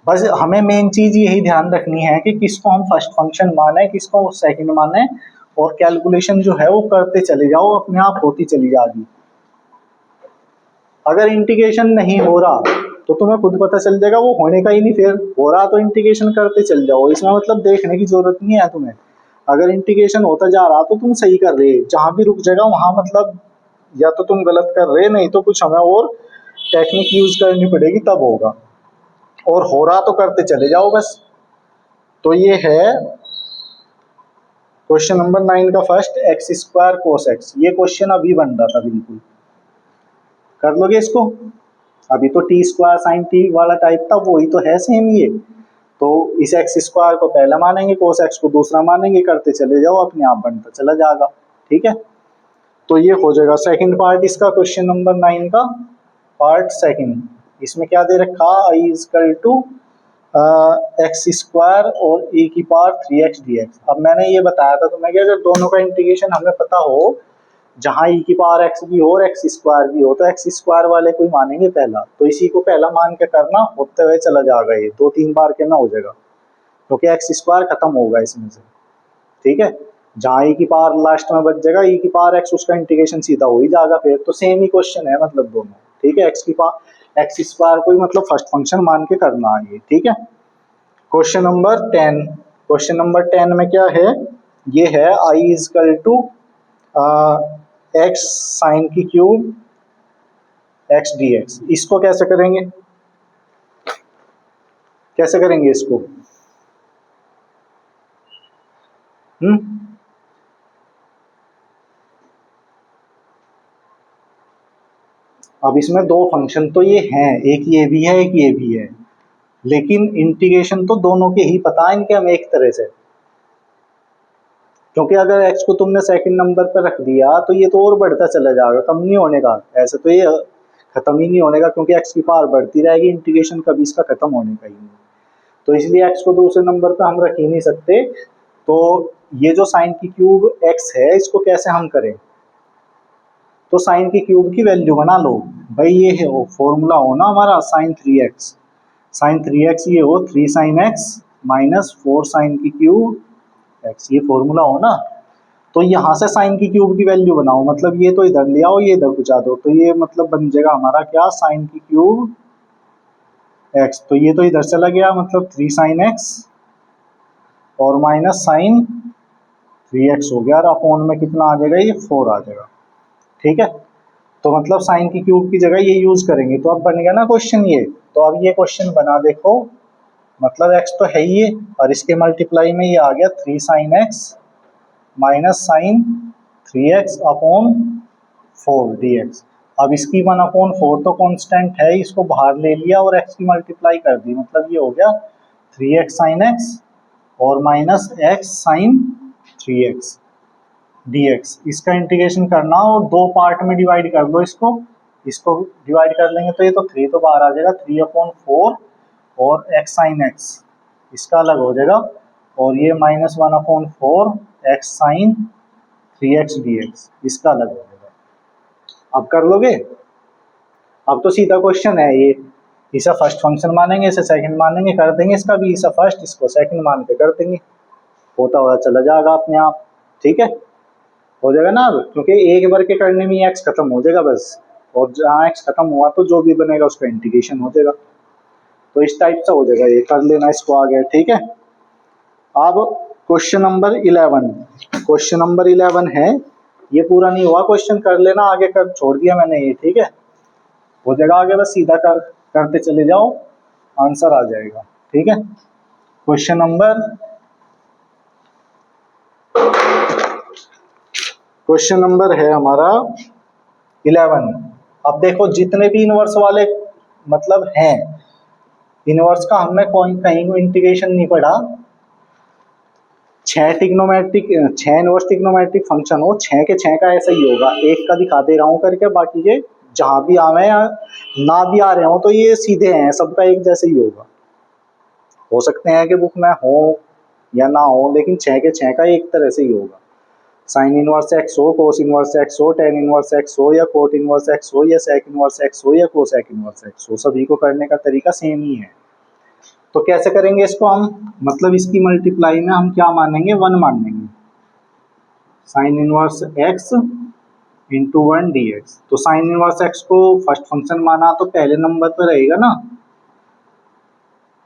बस हमें मेन चीज यही ध्यान रखनी है कि किसको हम फर्स्ट फंक्शन माने, किसको सेकंड माने, और कैलकुलेशन जो है वो करते चले जाओ, अपने आप होती चली जाएगी। अगर इंटीग्रेशन नहीं हो रहा तो तुम्हें खुद पता चल जाएगा वो होने का ही नहीं, फिर हो रहा तो इंटीग्रेशन करते चल जाओ, इसमें मतलब देखने की जरूरत नहीं है तुम्हें। अगर इंटीग्रेशन होता जा रहा तो तुम सही कर रहे, जहां भी रुक जाएगा वहां मतलब या तो तुम गलत कर रहे, नहीं तो कुछ हमें और टेक्निक यूज करनी पड़ेगी, तब होगा। और हो रहा तो करते चले जाओ बस। तो ये है क्वेश्चन नंबर 9 का first, x square cos x. ये क्वेश्चन अभी बन रहा था, बिल्कुल कर लोगे इसको। अभी तो टी स्क्वायर साइन टी वाला टाइप था, वही तो है सेम ये। तो इस एक्स स्क्वायर को पहला मानेंगे, कोस एक्स को दूसरा मानेंगे, करते चले जाओ, अपने आप बनता चला जाएगा। ठीक है, तो ये हो जाएगा सेकंड पार्ट इसका, क्वेश्चन नंबर 9 का पार्ट सेकंड। इसमें क्या दे रखा, I is equal to x square और e की पावर 3x dx। अब मैंने ये बताया था तुम्हें कि अगर दोनों का इंटीग्रेशन हमें पता हो, जहां e की पावर x भी हो और एक्स स्क्वायर भी हो, तो एक्स स्क्वायर वाले को ही मानेंगे पहला, तो इसी को पहला मान के करना, होते हुए चला जाएगा, ये 2-3 बार के ना हो जाएगा, क्योंकि एक्स स्क्वायर खत्म होगा इसमें से। ठीक है, जहां e की पावर लास्ट में बच जाएगा, e की पावर x, उसका इंटीग्रेशन सीधा हो ही जाएगा फिर, तो सेम ही क्वेश्चन है मतलब दोनों। ठीक है, एक्स स्क्वायर को ही मतलब फर्स्ट फंक्शन मान के करना है ये। ठीक है, क्वेश्चन नंबर 10। क्वेश्चन नंबर 10 में क्या है, ये है I is equal to x sine की क्यूब एक्स डी एक्स। इसको कैसे करेंगे, कैसे करेंगे इसको? अब इसमें दो फंक्शन तो ये हैं, एक ये भी है एक ये भी है, लेकिन इंटीग्रेशन तो दोनों के ही पता है इनके हम एक तरह से, क्योंकि अगर x को तुमने सेकंड नंबर पर रख दिया तो ये तो और बढ़ता चला जाएगा, कम नहीं होने का, ऐसे तो ये खत्म ही नहीं होने का, क्योंकि x की पावर बढ़ती रहेगी, इंटीग्रेशन कभी इसका खत्म होने का ही नहीं। तो इसलिए x को दूसरे नंबर पर हम रख ही नहीं सकते। तो ये जो साइन की क्यूब x है, इसको कैसे हम करें, तो साइन की क्यूब की वैल्यू बना लो भाई, ये है वो फॉर्मूला हो ना हमारा साइन 3x, साइन 3x ये हो 3 साइन x माइनस 4 साइन की क्यूब x, ये फॉर्मूला हो ना। तो यहाँ से साइन की क्यूब की वैल्यू बनाओ, मतलब ये तो इधर ले आओ, ये इधर पहुंचा दो, तो ये मतलब बन जाएगा हमारा क्या, साइन की क्यूब x, तो ये तो इधर चला गया, मतलब 3 साइन x और माइनस साइन 3x हो गया, और अपॉन में कितना आ जाएगा, ये 4 आ जाएगा। ठीक है, तो मतलब साइन की क्यूब की जगह ये यूज करेंगे, तो अब बन गया ना क्वेश्चन ये। तो अब ये क्वेश्चन बना देखो, मतलब x तो है ही, और इसके मल्टीप्लाई में ये आ गया 3 sine x minus sine 3x upon 4 dx। अब इसकी 1/4 तो कांस्टेंट है, इसको बाहर ले लिया और x की मल्टीप्लाई कर दी, मतलब ये हो गया 3x साइन x और minus x sine 3x dx। इसका इंटीग्रेशन करना और दो पार्ट में डिवाइड कर लो इसको डिवाइड कर लेंगे तो ये तो 3 तो बाहर आ जाएगा, 3/4 और x साइन x इसका अलग हो जाएगा, और ये minus 1/4 x sine 3x dx इसका अलग हो जाएगा। अब कर लोगे, अब तो सीधा क्वेश्चन है ये, इसे फर्स्ट फंक्शन मानेंगे, इसे सेकंड मानेंगे, कर देंगे इसका भी, इसे फर्स्ट इसको सेकंड मान के कर देंगे, होता हुआ चला जाएगा अपने आप। ठीक है, हो जाएगा ना अब, क्योंकि एक बार के करने में एक्स खत्म हो जाएगा बस, और जहाँ एक्स खत्म हुआ तो जो भी बनेगा उसका इंटीग्रेशन हो जाएगा। तो इस टाइप से हो जाएगा, ये कर लेना इसको आगे। ठीक है, अब क्वेश्चन नंबर 11। क्वेश्चन नंबर 11 है, ये पूरा नहीं हुआ क्वेश्चन, कर लेना आगे, कर छोड़ दिया मैंने ये। ठीक है, हो जाएगा आगे, बस सीधा करते चले जाओ, आंसर आ जाएगा। ठीक है, क्वेश्चन नंबर है हमारा 11। अब देखो जितने भी इनवर्स वाले मतलब हैं, इनवर्स का हमने कोई कहीं को इंटीग्रेशन नहीं पढ़ा। 6 इनवर्स ट्रिग्नोमेट्रिक फंक्शन हो, 6 के 6 का ऐसा ही होगा। एक का दिखा दे रहा हूँ करके, बाकी के जहां भी आवे या ना भी आ रहे हो तो ये सीधे हैं, सबका एक जैसे ही होगा। हो सकते हैं कि बुक में हो या ना हो, लेकिन 6 के 6 का एक तरह से ही होगा। साइन इनवर्स एक्स हो, कोस इनवर्स एक्स हो, टेन इनवर्स एक्स हो, या कोट इनवर्स एक्स हो, या सेक इनवर्स एक्स हो, या कोसेक इनवर्स एक्स हो, सभी को करने का तरीका सेम ही है। तो कैसे करेंगे इसको हम, मतलब इसकी मल्टीप्लाई में हम क्या मानेंगे, 1 मान लेंगे। Sign inverse x into 1 d x. तो साइन इनवर्स एक्स को फर्स्ट फंक्शन माना तो पहले नंबर पर रहेगा ना,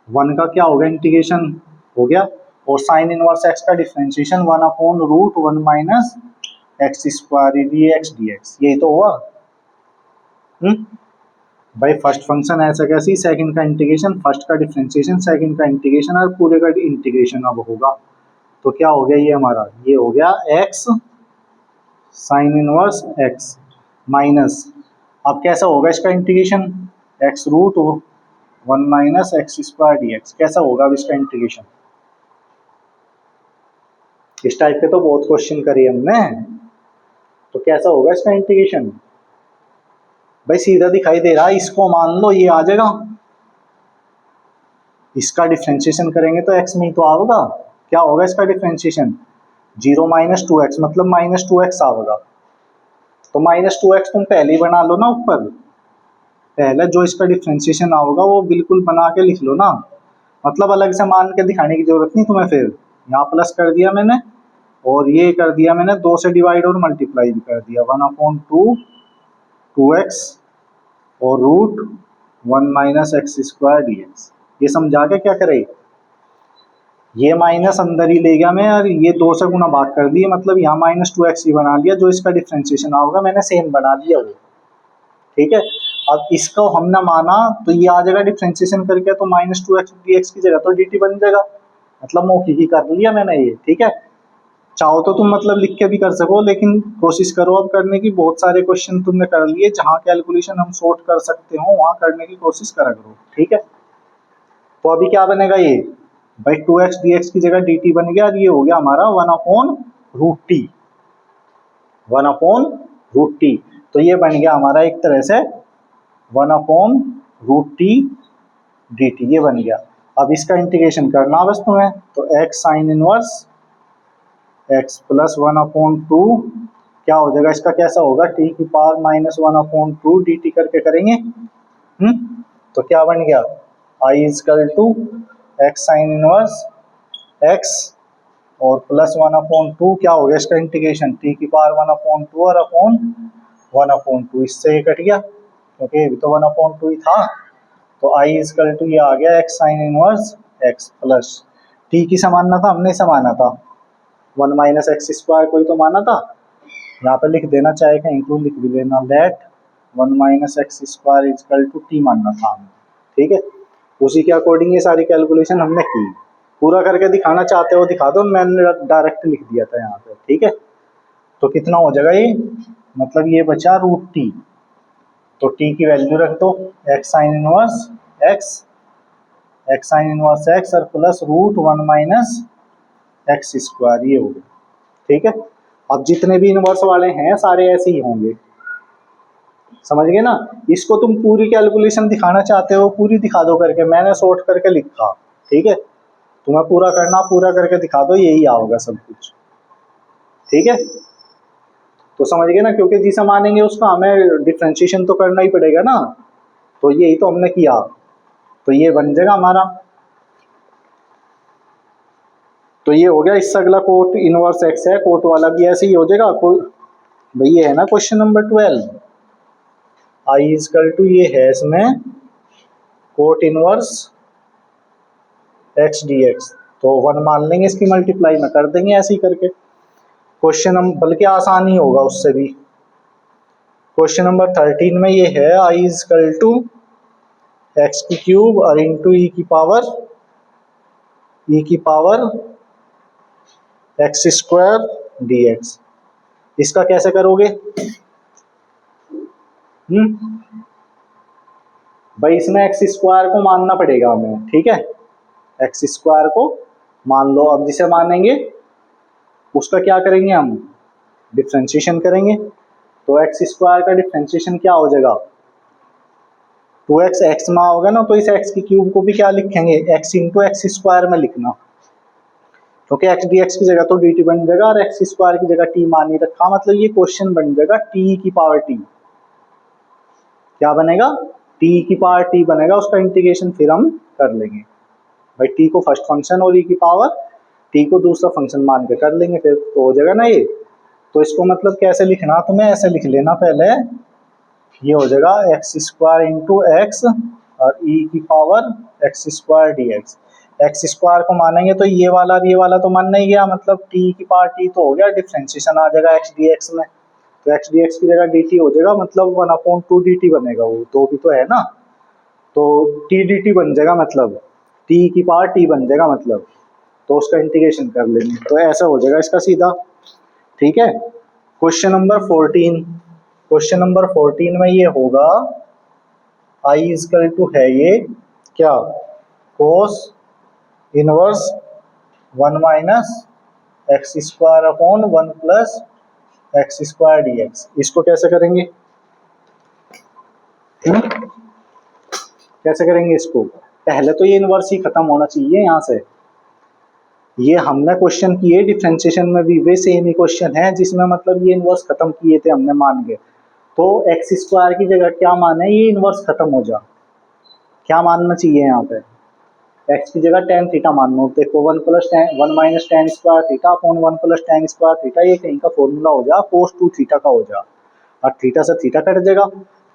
1 का क्या होगा, इंटीग्रेशन हो गया। और साइन इनवर्स एक्स का differentiation 1 upon root 1 minus x square d x d x, यही तो हुआ। भाई फर्स्ट फंक्शन ऐसा कैसी, सेकंड का इंटीग्रेशन, फर्स्ट का डिफरेंशिएशन, सेकंड का इंटीग्रेशन और पूरे का इंटीग्रेशन अब होगा। तो क्या हो गया ये हमारा, ये हो गया x sine inverse x minus, अब कैसा होगा इसका integration, x root 1 minus x square d x, कैसा होगा अब इसका इंटीग्रेशन। इस टाइप के तो बहुत क्वेश्चन करे हमने, तो कैसा होगा इसका इंटीग्रेशन। भाई सीधा दिखाई दे रहा है, इसको मान लो ये आ जाएगा, इसका डिफरेंशिएशन करेंगे तो एक्स में ही तो आएगा। क्या होगा इसका डिफरेंशिएशन, 0 माइनस 2x मतलब माइनस 2x आएगा। तो माइनस 2x तुम पहले ही बना लो ना ऊपर, पहले जो इसका डिफरेंशिएशन आओगा वो बिल्कुल बना के लिख लो ना, मतलब अलग से मान के दिखाने की जरूरत नहीं तुम्हें। फिर यहाँ प्लस कर दिया मैंने, और ये कर दिया मैंने 2 से डिवाइड और मल्टीप्लाई भी कर दिया, 1 अपॉन 2x और root 1 minus x square d x. ये समझा के क्या करे, ये माइनस अंदर ही ले गया मैं, और ये 2 से गुना भाग कर दिए, मतलब यहाँ माइनस 2x ही बना लिया, जो इसका डिफरेंशिएशन होगा मैंने सेम बना दिया वो। ठीक है, अब इसको हमने माना तो ये आ जाएगा डिफरेंशिएशन करके, तो माइनस 2x dx की जगह तो dt बन जाएगा, मतलब मौखिक कर लिया मैंने ये। ठीक है, चाहो तो तुम मतलब लिख के भी कर सको, लेकिन कोशिश करो अब करने की, बहुत सारे क्वेश्चन तुमने कर लिए, जहां कैलकुलेशन हम सॉर्ट कर सकते हो वहां करने की कोशिश करा करो। ठीक है, तो अभी क्या बनेगा ये, भाई 2x dx की जगह dt बन गया, और ये हो गया हमारा 1 upon root t, 1 upon root t. तो ये बन गया हमारा एक तरह से 1 upon root t d t, ये बन गया। अब इसका इंटीग्रेशन करना बस तुम्हें, तो x sine inverse x plus 1 upon 2 क्या हो जाएगा, इसका कैसा होगा, टी की power minus 1 upon 2 d t करके करेंगे। तो क्या बन गया, I is equal to x sine inverse x और प्लस 1 अपॉन 2 क्या हो गया इसका इंटीग्रेशन, टी की पावर 1 अपॉन 2 और अपॉन 1 अपॉन 2, इससे ये कट गया क्योंकि तो 1 अपॉन 2 ही था। तो आई इजकल टू ये आ गया x sine inverse x plus T की समानना था, हमने समाना था 1 माइनस एक्स स्क्वायर को ही तो माना था, यहाँ पे लिख देना, चाहे कहीं तो लिख भी लेना, let 1 minus x square is equal to t मानना था हमें। ठीक है, उसी के अकॉर्डिंग ये सारी कैलकुलेशन हमने की। पूरा करके दिखाना चाहते हो दिखा दो, मैंने डायरेक्ट लिख दिया था यहाँ पे। ठीक है, तो कितना हो जाएगा ये, मतलब ये बचा रूट टी, तो टी की वैल्यू रख दो x sine inverse x sine inverse x और plus root 1 minus x square, ये हो गया। ठीक है, अब जितने भी इनवर्स वाले हैं सारे ऐसे ही होंगे, समझ गए ना। इसको तुम पूरी कैलकुलेशन दिखाना चाहते हो पूरी दिखा दो करके, मैंने शॉर्ट करके लिखा। ठीक है, तुम्हें पूरा करना, पूरा करके दिखा दो, यही आओगा सब कुछ। ठीक है, तो समझ गए ना, क्योंकि जिसे मानेंगे उसका हमें डिफरेंशिएशन तो करना ही पड़ेगा ना, तो यही तो हमने किया, तो ये बन जाएगा हमारा। तो ये हो गया, इससे अगला कोट इनवर्स एक्स है, कोट वाला भी ऐसे ही हो जाएगा। भाई ये है ना question number 12, I is equal to ये है इसमें cot inverse x d x, तो 1 मान लेंगे, इसकी मल्टीप्लाई में कर देंगे ऐसे ही करके। क्वेश्चन हम बल्कि आसान ही होगा उससे भी। क्वेश्चन नंबर 13 में ये है आई इजकल टू एक्स की क्यूब और इंटू ई की power x square d x. इसका कैसे करोगे, भाई इसमें एक्स स्क्वायर को मानना पड़ेगा हमें, ठीक है, एक्स स्क्वायर को मान लो। अब जिसे मानेंगे उसका क्या करेंगे हम, डिफ्रेंशिएशन करेंगे। तो एक्स स्क्वायर का डिफ्रेंशिएशन क्या हो जाएगा, 2x एक्स में होगा ना, तो इस एक्स की क्यूब को भी क्या लिखेंगे, एक्स इंटू एक्स स्क्वायर में लिखना, क्योंकि एक्स डी एक्स की जगह तो डी टी बन जाएगा और एक्स स्क्वायर की जगह टी मान ही रखा, मतलब ये क्वेश्चन बन जाएगा टी की पावर टी। क्या बनेगा, टी की पावर टी बनेगा, उसका इंटीग्रेशन फिर हम कर लेंगे। भाई टी को फर्स्ट फंक्शन और ई की पावर टी को दूसरा फंक्शन मान के कर लेंगे, फिर तो हो जाएगा ना ये। तो इसको मतलब कैसे लिखना, तुम्हें ऐसे लिख लेना पहले, ये हो जाएगा एक्स स्क्वायर इंटू एक्स और ई की power x square d x. X square को मानेंगे तो ये वाला तो मान नहीं गया, मतलब टी की पावर टी तो हो गया, डिफ्रेंशिएशन आ जाएगा एक्स डी एक्स में, तो एक्स डी एक्स की जगह डी टी हो जाएगा, मतलब 1/2 डी टी बनेगा, वो तो भी तो है ना, तो टी डी टी बन जाएगा, मतलब टी की पावर टी बन जाएगा, मतलब तो उसका इंटीग्रेशन कर लेंगे, तो ऐसा हो जाएगा इसका सीधा, ठीक है। क्वेश्चन नंबर 14, क्वेश्चन नंबर 14 में ये होगा आई इजकल टू है ये क्या, cos inverse 1 minus x square upon 1 plus x square d x. इसको कैसे करेंगे, कैसे करेंगे इसको, पहले तो ये इनवर्स ही खत्म होना चाहिए यहाँ से। ये हमने क्वेश्चन किए डिफरेंशिएशन में भी वे सेम ही क्वेश्चन है, जिसमें मतलब ये इनवर्स खत्म किए थे हमने मान के, तो एक्स स्क्वायर की जगह क्या माने, ये इनवर्स खत्म हो जा, क्या मानना चाहिए यहाँ पे, एक्स की जगह टेन थीटा मान लो। देखो 1 minus ten square theta upon 1 plus ten square theta, ये कहीं का फॉर्मूला हो जा, कोस 2 थीटा का हो जा, और थीटा से थीटा कट जाएगा,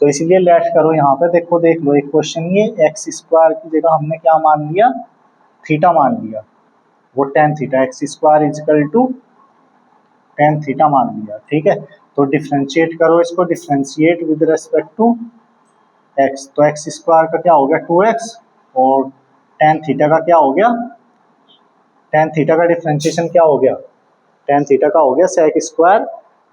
तो इसीलिए लेट करो यहाँ पे। देखो देख लो एक क्वेश्चन, ये एक्स स्क्वायर की जगह हमने क्या मान लिया, थीटा मान लिया, वो tan theta, x square is equal to tan theta मान लिया, ठीक है। तो डिफ्रेंशिएट करो इसको, differentiate with respect to x, तो एक्स स्क्वायर का क्या हो गया 2x, और टेन थीटा का क्या हो गया, टेन थीटा का डिफ्रेंशिएशन क्या हो गया, टेन थीटा का हो गया सेक स्क्वायर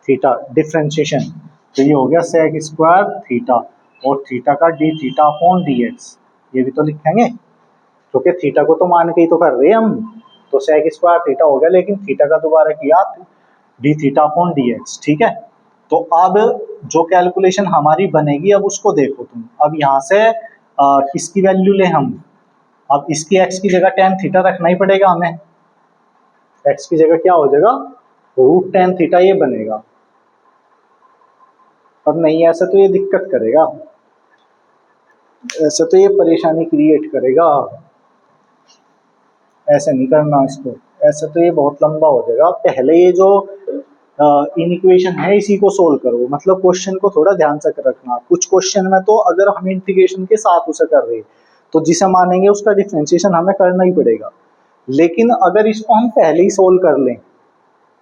थीटा डिफ्रेंशिएशन, तो ये हो गया सेक स्क्वायर थीटा, और थीटा का D theta upon d x, ये भी तो लिखेंगे, क्योंकि थीटा को तो मान के ही तो कर रहे हैं हम, तो सेक स्क्वायर थीटा हो गया, लेकिन थीटा का दोबारा किया D theta upon d x, ठीक है। तो अब जो कैलकुलेशन हमारी बनेगी, अब उसको देखो तुम, अब यहाँ से किसकी वैल्यू ले हम, अब इसकी एक्स की जगह टेन थीटा रखना ही पड़ेगा हमें, एक्स की जगह क्या हो जाएगा रूट टेन थीटा ये बनेगा, अब नहीं ऐसा तो ये दिक्कत करेगा, ऐसा तो ये परेशानी क्रिएट करेगा, ऐसे नहीं करना इसको, ऐसे तो ये बहुत लंबा हो जाएगा। पहले ये जो इनइक्वेशन है इसी को सोल्व करो, मतलब क्वेश्चन को थोड़ा ध्यान से रखना, कुछ क्वेश्चन में तो अगर हम इंटीग्रेशन के साथ उसे कर रहे हैं तो जिसे मानेंगे उसका डिफरेंशिएशन हमें करना ही पड़ेगा, लेकिन अगर इसको हम पहले ही सोल्व कर लें,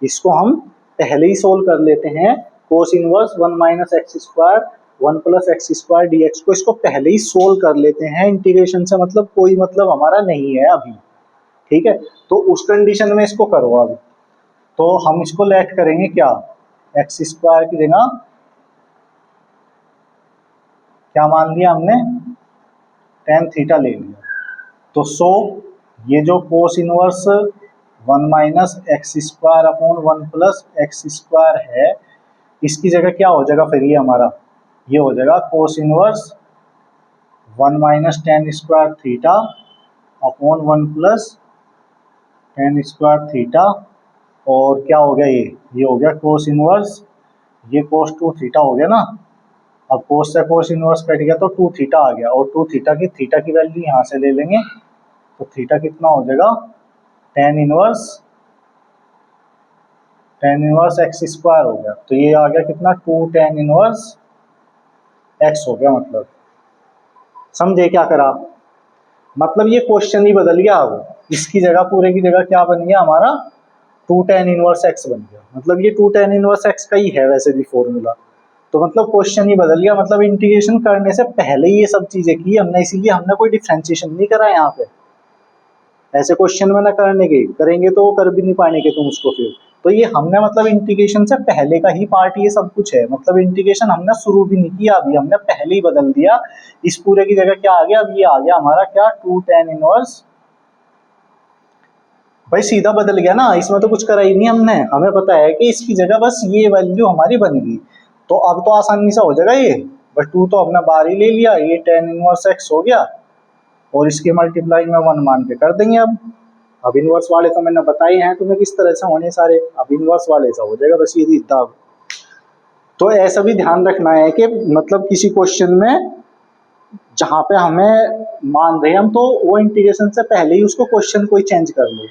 इसको हम पहले ही सोल्व कर लेते हैं, cos inverse 1 minus x square 1 plus x square d x को इसको पहले ही सोल्व कर लेते हैं इंटीग्रेशन से, मतलब कोई मतलब हमारा नहीं है अभी, ठीक है। तो उस कंडीशन में इसको करो अब, तो हम इसको लेट करेंगे क्या, एक्स स्क्वायर की जगह क्या मान लिया हमने, टेन थीटा ले लिया, तो सो ये जो cos inverse 1 minus x square upon 1 plus x square है, इसकी जगह क्या हो जाएगा फिर ये हमारा, ये हो जाएगा cos inverse 1 minus ten square theta upon 1 plus ten square theta, और क्या हो गया ये हो गया कोस इनवर्स, ये कोस 2 थीटा हो गया ना, अब कोस से कोस इनवर्स कट गया तो 2 थीटा आ गया, और 2 थीटा की वैल्यू यहाँ से ले लेंगे, तो थीटा कितना हो जाएगा टेन इनवर्स एक्स स्क्वायर हो गया, तो ये आ गया कितना 2 टेन इनवर्स एक्स हो गया, मतलब समझे क्या करा, मतलब ये क्वेश्चन ही बदल गया, अब इसकी जगह पूरे की जगह क्या बन गया हमारा 2 टेन इनवर्स एक्स बन गया, मतलब ये 2 टेन इनवर्स एक्स का ही है वैसे भी फॉर्मूला, तो मतलब क्वेश्चन ही बदल गया, मतलब इंटीग्रेशन करने से पहले ही ये सब चीजें की हमने, इसीलिए हमने कोई डिफरेंशिएशन नहीं करा यहाँ पे, ऐसे क्वेश्चन में ना करने के, करेंगे तो वो कर भी नहीं पाएंगे तुम उसको, फिर तो ये हमने मतलब इंटीग्रेशन से पहले का ही पार्ट ये सब कुछ है, मतलब इंटीग्रेशन हमने शुरू भी नहीं किया, अभी हमने पहले ही बदल दिया। इस पूरे की जगह क्या आ गया, अब ये आ गया हमारा क्या 2 tan इनवर्स, भाई सीधा बदल गया ना, इसमें तो कुछ करा ही नहीं हमने, हमें पता है कि इसकी जगह बस ये वैल्यू हमारी बन गई, तो अब तो आसानी से हो जाएगा ये। बस 2 तो हमने बाहर ही ले लिया, ये tan इनवर्स x हो गया और इसकी मल्टीप्लाई में 1 मान के कर देंगे। अब इनवर्स वाले तो मैंने बताए हैं तुम्हें किस तरह से होने सारे, अब इनवर्स वाले ऐसा हो जाएगा बस ये इतना। तो ऐसा भी ध्यान रखना है कि मतलब किसी क्वेश्चन में जहां पे हमें मान रहे हैं हम, तो वो इंटीग्रेशन से पहले ही उसको क्वेश्चन कोई चेंज कर लो,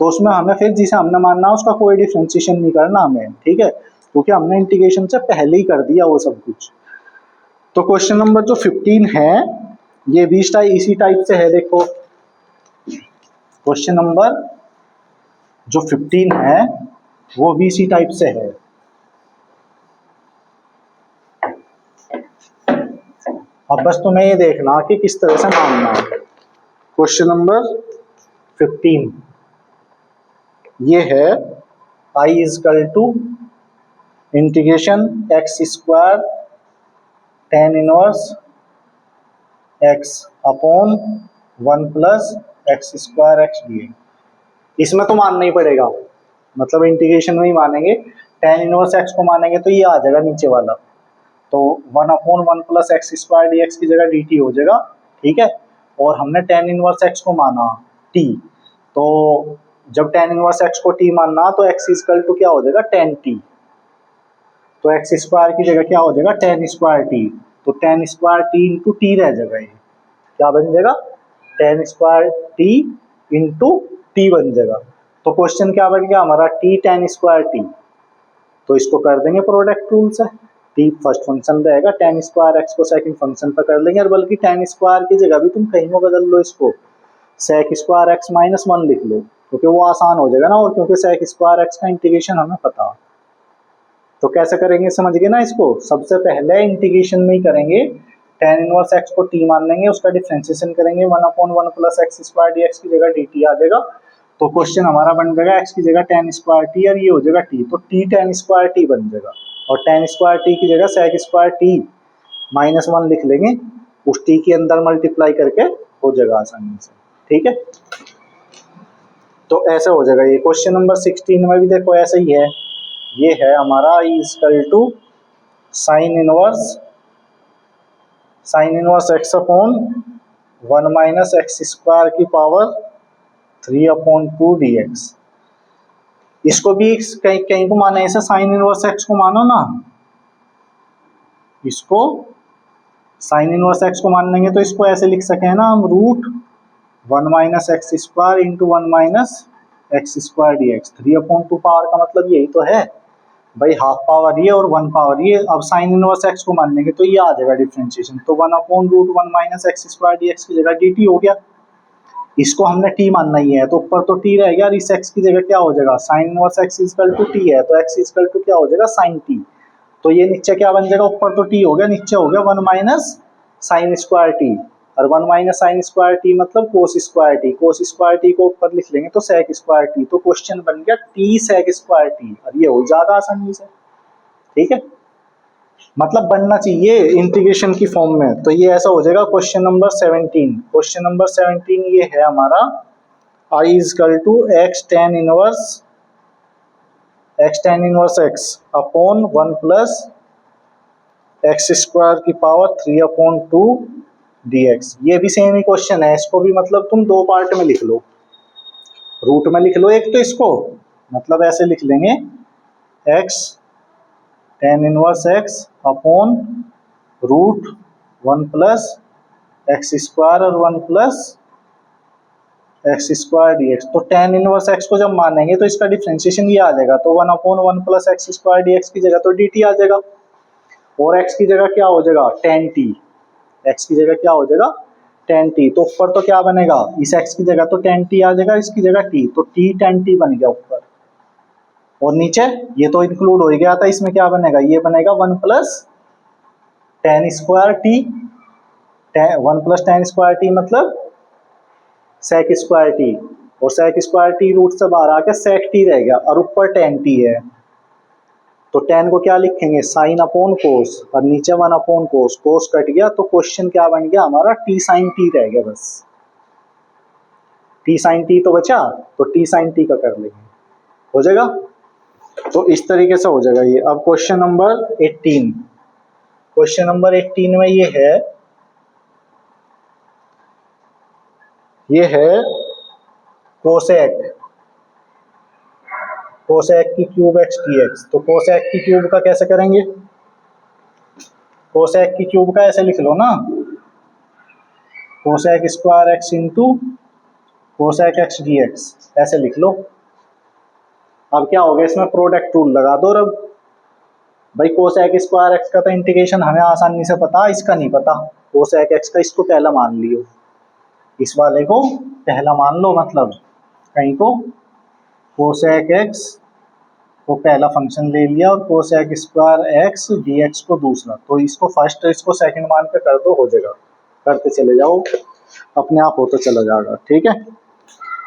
तो उसमें हमें फिर जिसे हमने मानना है उसका कोई डिफ्रेंशिएशन नहीं करना हमें, ठीक है, क्योंकि हमने इंटीग्रेशन से पहले ही कर दिया वो सब कुछ। तो क्वेश्चन नंबर जो 15 है ये भी इसी टाइप से है। देखो क्वेश्चन नंबर जो 15 है वो भी इसी टाइप से है। अब बस तुम्हें ये देखना कि किस तरह से मानना है। क्वेश्चन नंबर 15 ये है I is equal to integration x square tan inverse x upon 1 plus x square x d. इसमें तो मानना ही पड़ेगा, मतलब इंटीग्रेशन में ही मानेंगे, tan इनवर्स x को मानेंगे तो ये आ जाएगा नीचे वाला, तो 1 upon 1 plus x square d x की जगह डी टी हो जाएगा, ठीक है। और हमने tan इनवर्स x को माना t, तो जब tan इनवर्स x को t मानना तो x इजकल टू क्या हो जाएगा tan t, तो एक्स स्क्वायर की जगह क्या हो जाएगा tan स्क्वायर t, तो tan square t into T रह जाएगा, ये क्या बन जाएगा tan square t into T बन जाएगा। तो क्वेश्चन क्या बन गया हमारा t tan स्क्वायर t, तो इसको कर देंगे प्रोडक्ट रूल से, t फर्स्ट फंक्शन रहेगा, tan स्क्वायर x को सेकंड फंक्शन पर कर लेंगे, और बल्कि tan स्क्वायर की जगह भी तुम कहीं में बदल लो, इसको sec स्क्वायर x माइनस 1 लिख लो, क्योंकि वो आसान हो जाएगा ना, और क्योंकि sec स्क्वायर x का इंटीग्रेशन हमें पता। तो कैसे करेंगे समझ गए ना इसको, सबसे पहले इंटीग्रेशन में ही करेंगे, tan इनवर्स x को t मान लेंगे, उसका डिफरेंशिएशन करेंगे, 1 upon 1 plus x square dx की जगह dt आ जाएगा, तो क्वेश्चन हमारा बन जाएगा x की जगह tan स्क्वायर t और ये हो जाएगा t, तो t tan स्क्वायर t बन जाएगा, और tan स्क्वायर t की जगह sec स्क्वायर t माइनस 1 लिख लेंगे, उस t के अंदर मल्टीप्लाई करके हो जाएगा आसानी से, ठीक है। तो ऐसे हो जाएगा ये। क्वेश्चन नंबर 16 में भी देखो ऐसा ही है, ये है हमारा I is equal to sine inverse x upon 1 minus x square की पावर 3 अपॉन 2 dx। इसको भी कहीं कहीं को माना, ऐसे साइन इनवर्स x को मानो ना, इसको साइन इनवर्स x को मान लेंगे तो इसको ऐसे लिख सके हैं ना हम, root 1 minus x square into 1 minus x square dx। 3 upon 2 power का मतलब यही तो है भाई, हाफ पावर ये और 1 पावर ये। अब साइन इनवर्स x को मान लेंगे तो ये आ जाएगा डिफरेंशिएशन, तो 1 upon root 1 minus x square dx की जगह dt हो गया। इसको हमने t मानना ही है, तो ऊपर तो t रह गया, और इस x की जगह क्या हो जाएगा, sine inverse x is equal to t है, तो x इजकल टू क्या हो जाएगा साइन t, तो ये नीचे क्या बन जाएगा, ऊपर तो t हो गया, नीचे हो गया 1 माइनस साइन स्क्वायर t, और 1 माइनस साइन स्क्वायर टी मतलब cos square T, cos square T को ऊपर लिख लेंगे तो सेक स्क्वायर टी, तो क्वेश्चन बन गया टी सेक स्क्वायर टी, और ये हो जाएगा आसानी से, ठीक है, मतलब बनना चाहिए इंटीग्रेशन की फॉर्म में। तो ये ऐसा हो जाएगा क्वेश्चन नंबर 17। क्वेश्चन नंबर 17 ये है हमारा I is equal to x tan inverse x upon 1 plus x square की पावर 3 अपॉन 2 dx। ये भी सेम ही क्वेश्चन है, इसको भी मतलब तुम दो पार्ट में लिख लो, रूट में लिख लो एक, तो इसको मतलब ऐसे लिख लेंगे x tan inverse x upon root 1 plus x square और 1 प्लस एक्स स्क्वायर dx। तो tan इनवर्स x को जब मानेंगे तो इसका डिफरेंशिएशन ये आ जाएगा, तो 1 upon 1 plus x square dx की जगह तो dt आ जाएगा, और x की जगह क्या हो जाएगा tan t, x की जगह क्या हो जाएगा tan t, तो ऊपर तो क्या बनेगा, इस x की जगह तो tan t आ जाएगा, इसकी जगह t, तो t tan t बन गया ऊपर, और नीचे ये तो इंक्लूड हो गया था, इसमें क्या बनेगा, ये बनेगा 1 plus tan square t, 1 plus tan square t मतलब sec स्क्वायर t, और sec स्क्वायर टी रूट से बाहर आ गया sec टी रह गया और ऊपर tan टी है, तो tan को क्या लिखेंगे sin अपॉन कोस और नीचे 1 अपॉन कोस, कोस कट गया तो क्वेश्चन क्या बन गया हमारा t sin t रह गया, बस t sin t तो बचा, तो t sin t का कर लेंगे, हो जाएगा। तो इस तरीके से हो जाएगा ये। अब क्वेश्चन नंबर 18, क्वेश्चन नंबर 18 में ये है कोसेक, कोसेक की क्यूब एक्स dx। तो कोसेक की क्यूब का कैसे करेंगे, कोसेक की क्यूब का ऐसे लिख लो ना, cosec square x into cosec x dx, ऐसे लिख लो। अब क्या हो गया, इसमें प्रोडक्ट रूल लगा दो। अब भाई कोसेक स्क्वायर एक्स का तो इंटीग्रेशन हमें आसानी से पता, इसका नहीं पता, कोसेक एक्स का इसको पहला मान लियो, इस वाले को पहला मान लो, मतलब कहीं को कोसेक एक्स को पहला फंक्शन ले लिया और कोसेक स्क्वायर एक्स dx को दूसरा, तो इसको फर्स्ट इसको सेकंड मान के कर दो, हो जाएगा, करते चले जाओ, अपने आप होता चला जाएगा, ठीक है।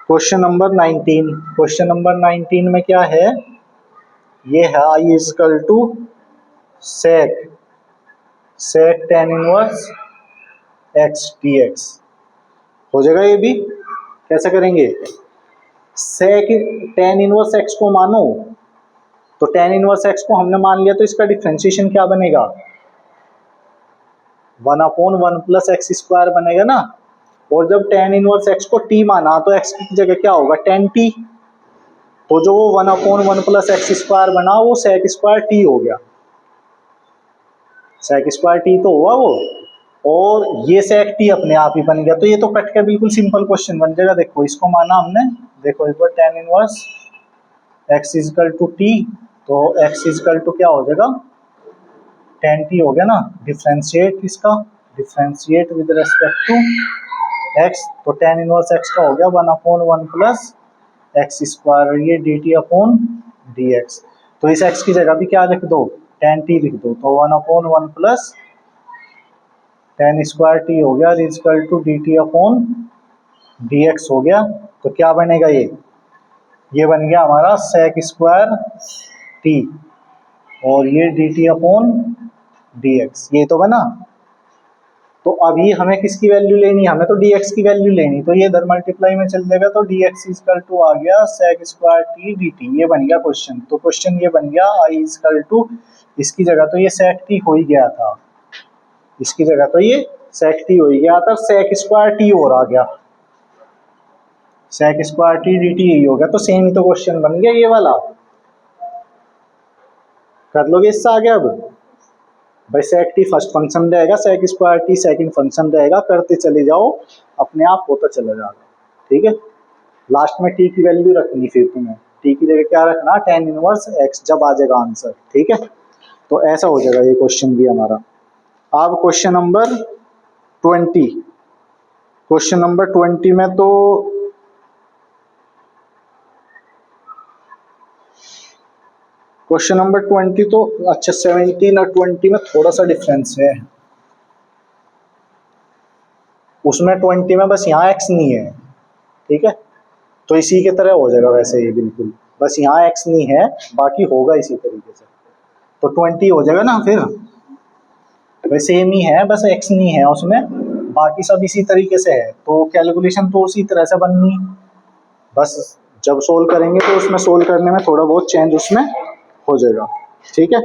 क्वेश्चन नंबर 19, क्वेश्चन नंबर 19 में क्या है, ये है I is equal to sec tan inverse x dx, हो जाएगा। ये भी कैसे करेंगे, सेक tan इनवर्स एक्स को मानो, तो tan इनवर्स एक्स को हमने मान लिया, तो इसका डिफरेंशिएशन क्या बनेगा, 1 अपॉन 1 प्लस एक्स स्क्वायर बनेगा ना। और जब tan इनवर्स एक्स को t माना तो x की जगह क्या होगा tan t, तो जो वो 1 अपॉन 1 प्लस एक्स स्क्वायर बना वो सेक स्क्वायर टी हो गया, सेक स्क्वायर टी तो हुआ वो, और ये सेक टी अपने आप ही बन गया। तो ये तो कट के बिल्कुल सिंपल क्वेश्चन बन जाएगा। देखो इसको माना हमने, देखो एक बार tan inverse x is equal to t, तो x इज इक्वल टू क्या हो जाएगा tan टी हो गया ना, डिफरेंशिएट इसका, differentiate with respect to x, तो tan इनवर्स x का हो गया 1 अपॉन 1 प्लस एक्स स्क्वायर, ये d t upon d x. तो इस x की जगह भी क्या लिख दो tan t लिख दो, तो 1 upon 1 plus tan square t हो गया is equal to d t upon d x हो गया। तो क्या बनेगा ये बन गया हमारा सेक स्क्वायर t और ये d t upon d x, ये तो बना। तो अभी हमें किसकी वैल्यू लेनी है, हमें तो dx की वैल्यू लेनी, तो ये इधर मल्टीप्लाई में चल जाएगा, तो dx इक्वल टू आ गया sec स्क्वायर t dt, ये बन गया क्वेश्चन। तो क्वेश्चन ये बन गया i इक्वल टू, इसकी जगह तो ये sec t हो ही गया था, इसकी जगह तो ये sec t हो ही गया था, sec स्क्वायर t और आ गया, sec स्क्वायर t dt यही हो गया। तो सेम ही तो क्वेश्चन बन गया ये वाला, कर लोगे इससे आगे। अब भाई सेक टी फर्स्ट फंक्शन रहेगा, sec square t second function रहेगा, करते चले जाओ, अपने आप होता चला जाएगा, ठीक है। लास्ट में टी की वैल्यू रखनी, फिर तुम्हें टी की जगह क्या रखना tan इनवर्स एक्स, जब आ जाएगा आंसर, ठीक है। तो ऐसा हो जाएगा ये क्वेश्चन भी हमारा। अब क्वेश्चन नंबर 20, क्वेश्चन नंबर 20 में तो क्वेश्चन नंबर 20 तो अच्छा 17 और 20 में थोड़ा सा डिफरेंस है, उसमें 20 में बस यहाँ x नहीं है, ठीक है, तो इसी के तरह हो जाएगा वैसे ही बिल्कुल, बस यहाँ x नहीं है, बाकी होगा इसी तरीके से, तो 20 हो जाएगा ना। फिर वैसे सेम ही है, बस x नहीं है उसमें, बाकी सब इसी तरीके से है, तो कैलकुलेशन तो उसी तरह से बननी, बस जब सोल्व करेंगे तो उसमें सोल्व करने में थोड़ा बहुत चेंज उसमें हो जाएगा, ठीक है।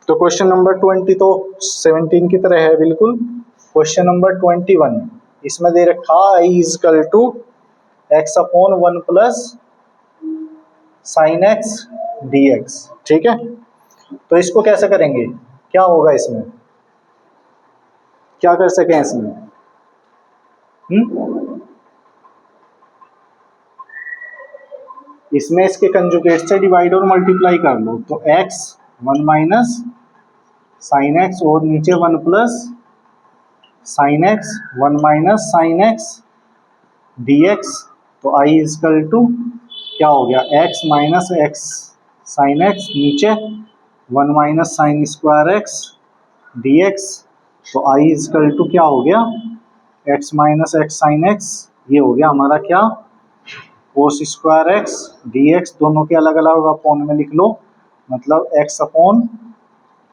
तो क्वेश्चन नंबर 20 तो 17 की तरह है बिल्कुल। क्वेश्चन नंबर 21, इसमें दे रखा i is equal to x upon 1 plus sine x d x, ठीक है। तो इसको कैसे करेंगे, क्या होगा इसमें, क्या कर सकें इसमें, इसमें इसके कंजुगेट से डिवाइड और मल्टीप्लाई कर लो, तो x 1 माइनस साइन एक्स और नीचे 1 plus sine x 1 minus sign x d x, तो i इजकल टू क्या हो गया x minus x sine x, नीचे 1 minus sine square x d x, तो i इजकल टू क्या हो गया x minus x sine x, ये हो गया हमारा क्या कोस स्क्वायर एक्स डी एक्स, दोनों के अलग अलग अपॉन में लिख लो, मतलब एक्स अपॉन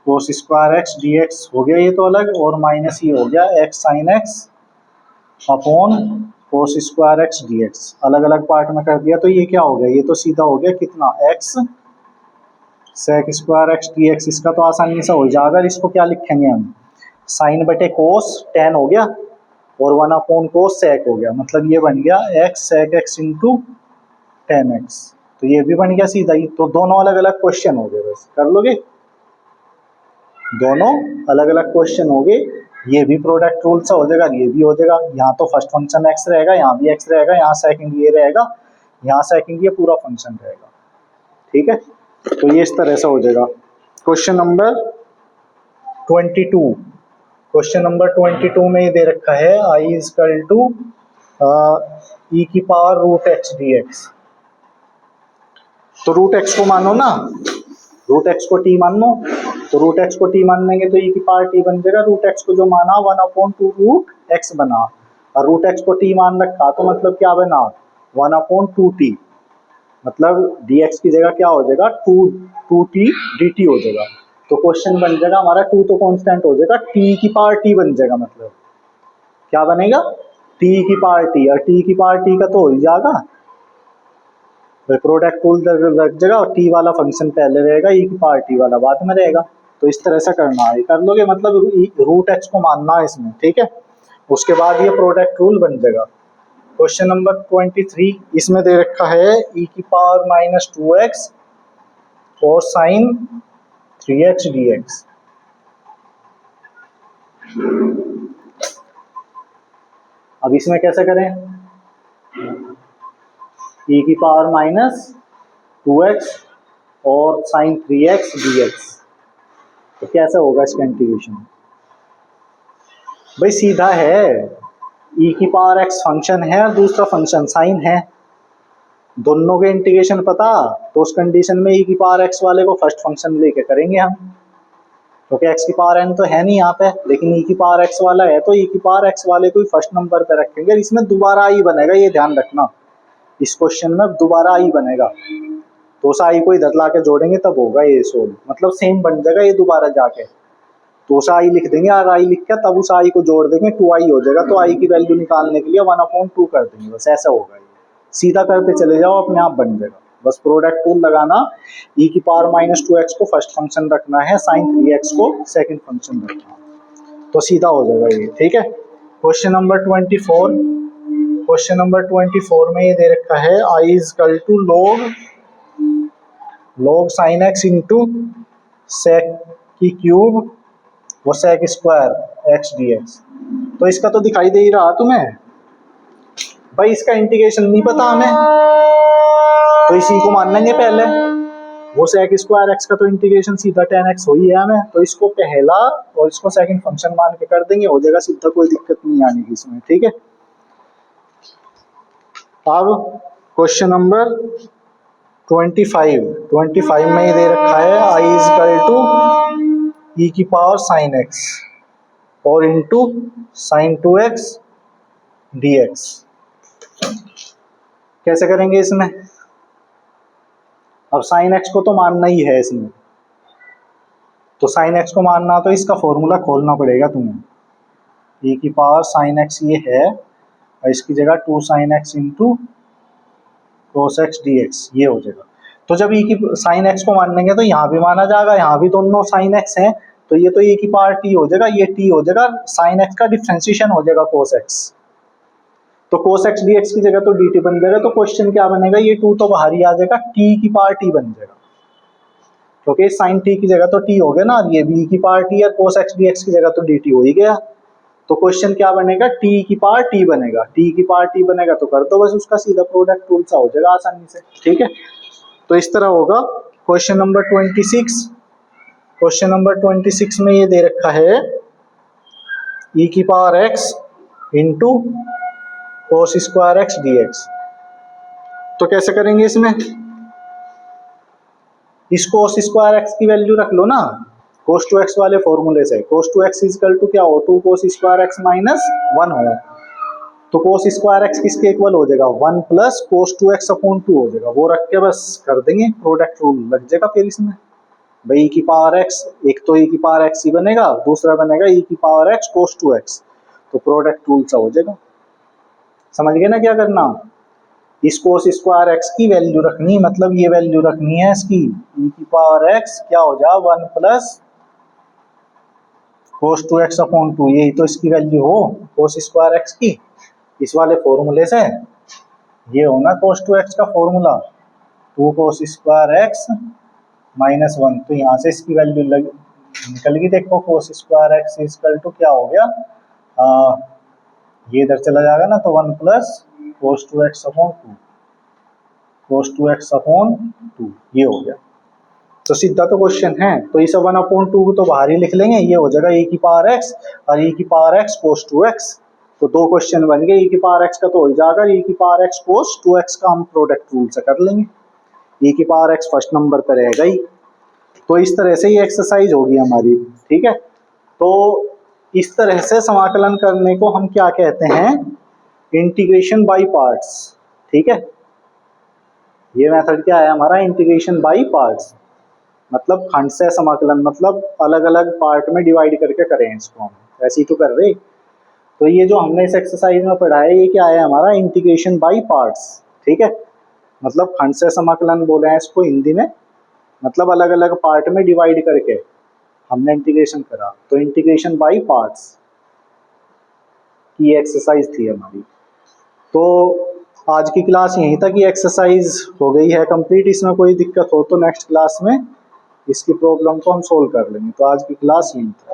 कोस स्क्वायर एक्स डी एक्स हो गया ये तो अलग, और माइनस ये हो गया एक्स साइन एक्स अपॉन कोस स्क्वायर एक्स डी एक्स, अलग अलग पार्ट में कर दिया। तो ये क्या हो गया, ये तो सीधा हो गया कितना, x sec square x d x. इसका तो आसानी से हो जाएगा, इसको क्या लिखेंगे हम, साइन बटे कोस टेन हो गया और 1 अपॉन कोस सेक हो गया, मतलब ये बन गया x sec x into tan x. तो ये भी बन गया सीधा ही। तो दोनों अलग अलग क्वेश्चन हो गए, बस कर लोगे, दोनों अलग अलग क्वेश्चन हो गए। ये भी प्रोडक्ट रूल से हो जाएगा, ये भी हो जाएगा। यहाँ तो फर्स्ट फंक्शन एक्स रहेगा, यहाँ भी एक्स रहेगा, यहाँ सेकंड ये रहेगा, यहाँ सेकंड ये पूरा फंक्शन रहेगा, ठीक है। तो ये इस तरह से हो जाएगा। क्वेश्चन नंबर 22, क्वेश्चन नंबर 22 में ये दे रखा है I is equal to e की power root x d x. तो रूट एक्स को मानो ना, रूट एक्स को टी मान लो, तो रूट एक्स को टी मान लेंगे तो ई की पावर टी बन जाएगा। रूट एक्स को जो माना 1/2 रूट एक्स बना, और रूट एक्स को टी मान रखा तो मतलब क्या बना 1/2 टी, मतलब डी एक्स की जगह क्या हो जाएगा 2 टी डी टी हो जाएगा। तो क्वेश्चन बन जाएगा हमारा 2 तो कांस्टेंट हो जाएगा, टी की पावर टी बन जाएगा, मतलब क्या बनेगा टी की पावर टी, और टी की पावर टी का तो हो ही जाएगा, प्रोडक्ट रूल लग जाएगा और टी वाला फंक्शन पहले रहेगा, ई की पावर टी वाला बाद में रहेगा। तो इस तरह से करना है, कर लोगे, मतलब रूट एक्स को मानना है इसमें, ठीक है। उसके बाद ये प्रोडक्ट रूल बन जाएगा। क्वेश्चन नंबर 23, इसमें दे रखा है ई की पावर -2x और साइन 3x dx। अब इसमें कैसे करें, ई की पावर -2x और साइन 3x dx, तो कैसे होगा इसका इंटीग्रेशन। भाई सीधा है, ई की पावर x फंक्शन है और दूसरा फंक्शन साइन है, दोनों के इंटीग्रेशन पता, तो उस कंडीशन में ई की पावर x वाले को फर्स्ट फंक्शन लेके करेंगे हम, क्योंकि x की पावर n तो है नहीं यहाँ पे, लेकिन ई की पावर x वाला है, तो ई की पावर x वाले को ही फर्स्ट नंबर पे रखेंगे। इसमें दोबारा आई बनेगा, ये ध्यान रखना, इस क्वेश्चन में दोबारा आई बनेगा, तो उस आई को इधर ला के जोड़ेंगे तब होगा ये सोल्व, मतलब सेम बन जाएगा ये दोबारा जाके। तो उस आई लिख देंगे और आई लिख के तब उस आई को जोड़ देंगे, 2i हो जाएगा। तो आई की वैल्यू निकालने के लिए 1/2 कर देंगे, बस ऐसा होगा। ये सीधा करते चले जाओ, अपने आप बन जाएगा। बस प्रोडक्ट रूल लगाना, ई की पावर -2x को फर्स्ट फंक्शन रखना है, साइन 3x को सेकंड फंक्शन रखना है, तो सीधा हो जाएगा ये, ठीक है। क्वेश्चन नंबर 24, क्वेश्चन नंबर 24 में ये दे रखा है I is equal to log sine x into sec की क्यूब वो sec square x d x. तो इसका तो दिखाई दे ही रहा तुम्हें, भाई इसका इंटीग्रेशन नहीं पता हमें, तो इसी को मान लेंगे पहले, वो सेक स्क्वायर एक्स का तो इंटीग्रेशन सीधा 10x हो ही है हमें, तो इसको पहला और इसको सेकंड फंक्शन मान के कर देंगे, हो जाएगा सीधा, कोई दिक्कत नहीं आने की इसमें, ठीक है। अब क्वेश्चन नंबर 25 में ये दे रखा है I is equal to e की पावर साइन एक्स और इंटू साइन 2x dx। कैसे करेंगे इसमें, अब साइन x को तो मानना ही है इसमें, तो साइन x को मानना तो इसका फॉर्मूला खोलना पड़ेगा तुम्हें, ई की पावर साइन x ये है और इसकी जगह 2 sine x into cos x dx, ये हो जाएगा। तो जब ई की साइन x को मान लेंगे तो यहाँ भी माना जाएगा, यहाँ भी दोनों साइन x हैं, तो ये तो ई की पावर t हो जाएगा, ये t हो जाएगा, साइन x का डिफरेंशिएशन हो जाएगा कोस x, तो कोस एक्स dx की जगह तो dt बन जाएगा। तो क्वेश्चन क्या बनेगा, ये 2 तो बाहर ही आ जाएगा, t की पावर t बन जाएगा, क्योंकि साइन t की जगह तो t हो गया ना, ये भी e की पावर t है, कोस एक्स dx की जगह तो dt हो ही गया। तो क्वेश्चन क्या बनेगा, t की पावर t बनेगा, t की पावर t बनेगा तो कर दो बस उसका सीधा प्रोडक्ट रूल सा हो जाएगा आसानी से, ठीक है। तो इस तरह होगा। क्वेश्चन नंबर 26, क्वेश्चन नंबर 26 में ये दे रखा है ई की पावर x इंटू कोस स्क्वायर एक्स dx। तो कैसे करेंगे इसमें, इस कोस स्क्वायर एक्स की वैल्यू रख लो ना कोस 2x वाले फॉर्मूले से, कोस 2x इज इक्वल टू क्या हो 2 कोस स्क्वायर एक्स -1 हो, तो कोस स्क्वायर एक्स किसके इक्वल हो जाएगा, 1 प्लस कोस 2x अपॉन 2 हो जाएगा। वो रख के बस कर देंगे, प्रोडक्ट रूल लग जाएगा फिर इसमें। भाई e की पावर x, एक तो e की पावर x ही बनेगा, दूसरा बनेगा e की पावर x कोस 2x, तो प्रोडक्ट रूल सा हो जाएगा। समझ गए ना क्या करना। इस कोस स्क्वायर एक्स की वैल्यू रखनी, मतलब ये वैल्यू रखनी है इसकी, e की पावर x क्या हो जाए 1 प्लस कोस 2x अपॉन 2, यही तो इसकी वैल्यू हो कोस स्क्वायर एक्स की, इस वाले फॉर्मूले से। ये होना कोस 2x का formula, 2 cos square x minus 1, तो यहाँ से इसकी वैल्यू निकल गई। देखो cos square x equal to क्या हो गया, ये इधर चला जाएगा ना, तो 1 प्लस कोस 2x अपॉन 2, कोस 2x अपॉन 2 ये हो गया। तो सीधा तो क्वेश्चन है, तो इसे 1 अपॉन 2 को तो बाहर ही लिख लेंगे, ये हो जाएगा e की पावर x और e की पावर x कोस 2x। तो दो क्वेश्चन बन गए, e की पावर x का तो हो जाएगा, e की पावर x कोस 2x का हम प्रोडक्ट रूल से कर लेंगे, e की पावर x फर्स्ट नंबर पर रहेगा ही। तो इस तरह से ये एक्सरसाइज होगी हमारी, ठीक है। तो इस तरह से समाकलन करने को हम क्या कहते हैं, इंटीग्रेशन बाय पार्ट्स, ठीक है। ये मेथड क्या है हमारा, इंटीग्रेशन बाय पार्ट्स, मतलब खंड से समाकलन, मतलब अलग अलग पार्ट में डिवाइड करके करें इसको हम, ऐसे ही तो कर रहे। तो ये जो हमने इस एक्सरसाइज में पढ़ा है, ये क्या है हमारा, इंटीग्रेशन बाय पार्ट्स, ठीक है। मतलब खंड से समाकलन बोले हैं इसको हिंदी में, मतलब अलग अलग पार्ट में डिवाइड करके हमने इंटीग्रेशन करा, तो इंटीग्रेशन बाय पार्ट्स की एक्सरसाइज थी हमारी। तो आज की क्लास यहीं तक ही एक्सरसाइज हो गई है कंप्लीट। इसमें कोई दिक्कत हो तो नेक्स्ट क्लास में इसकी प्रॉब्लम को हम सोल्व कर लेंगे। तो आज की क्लास यहीं तक।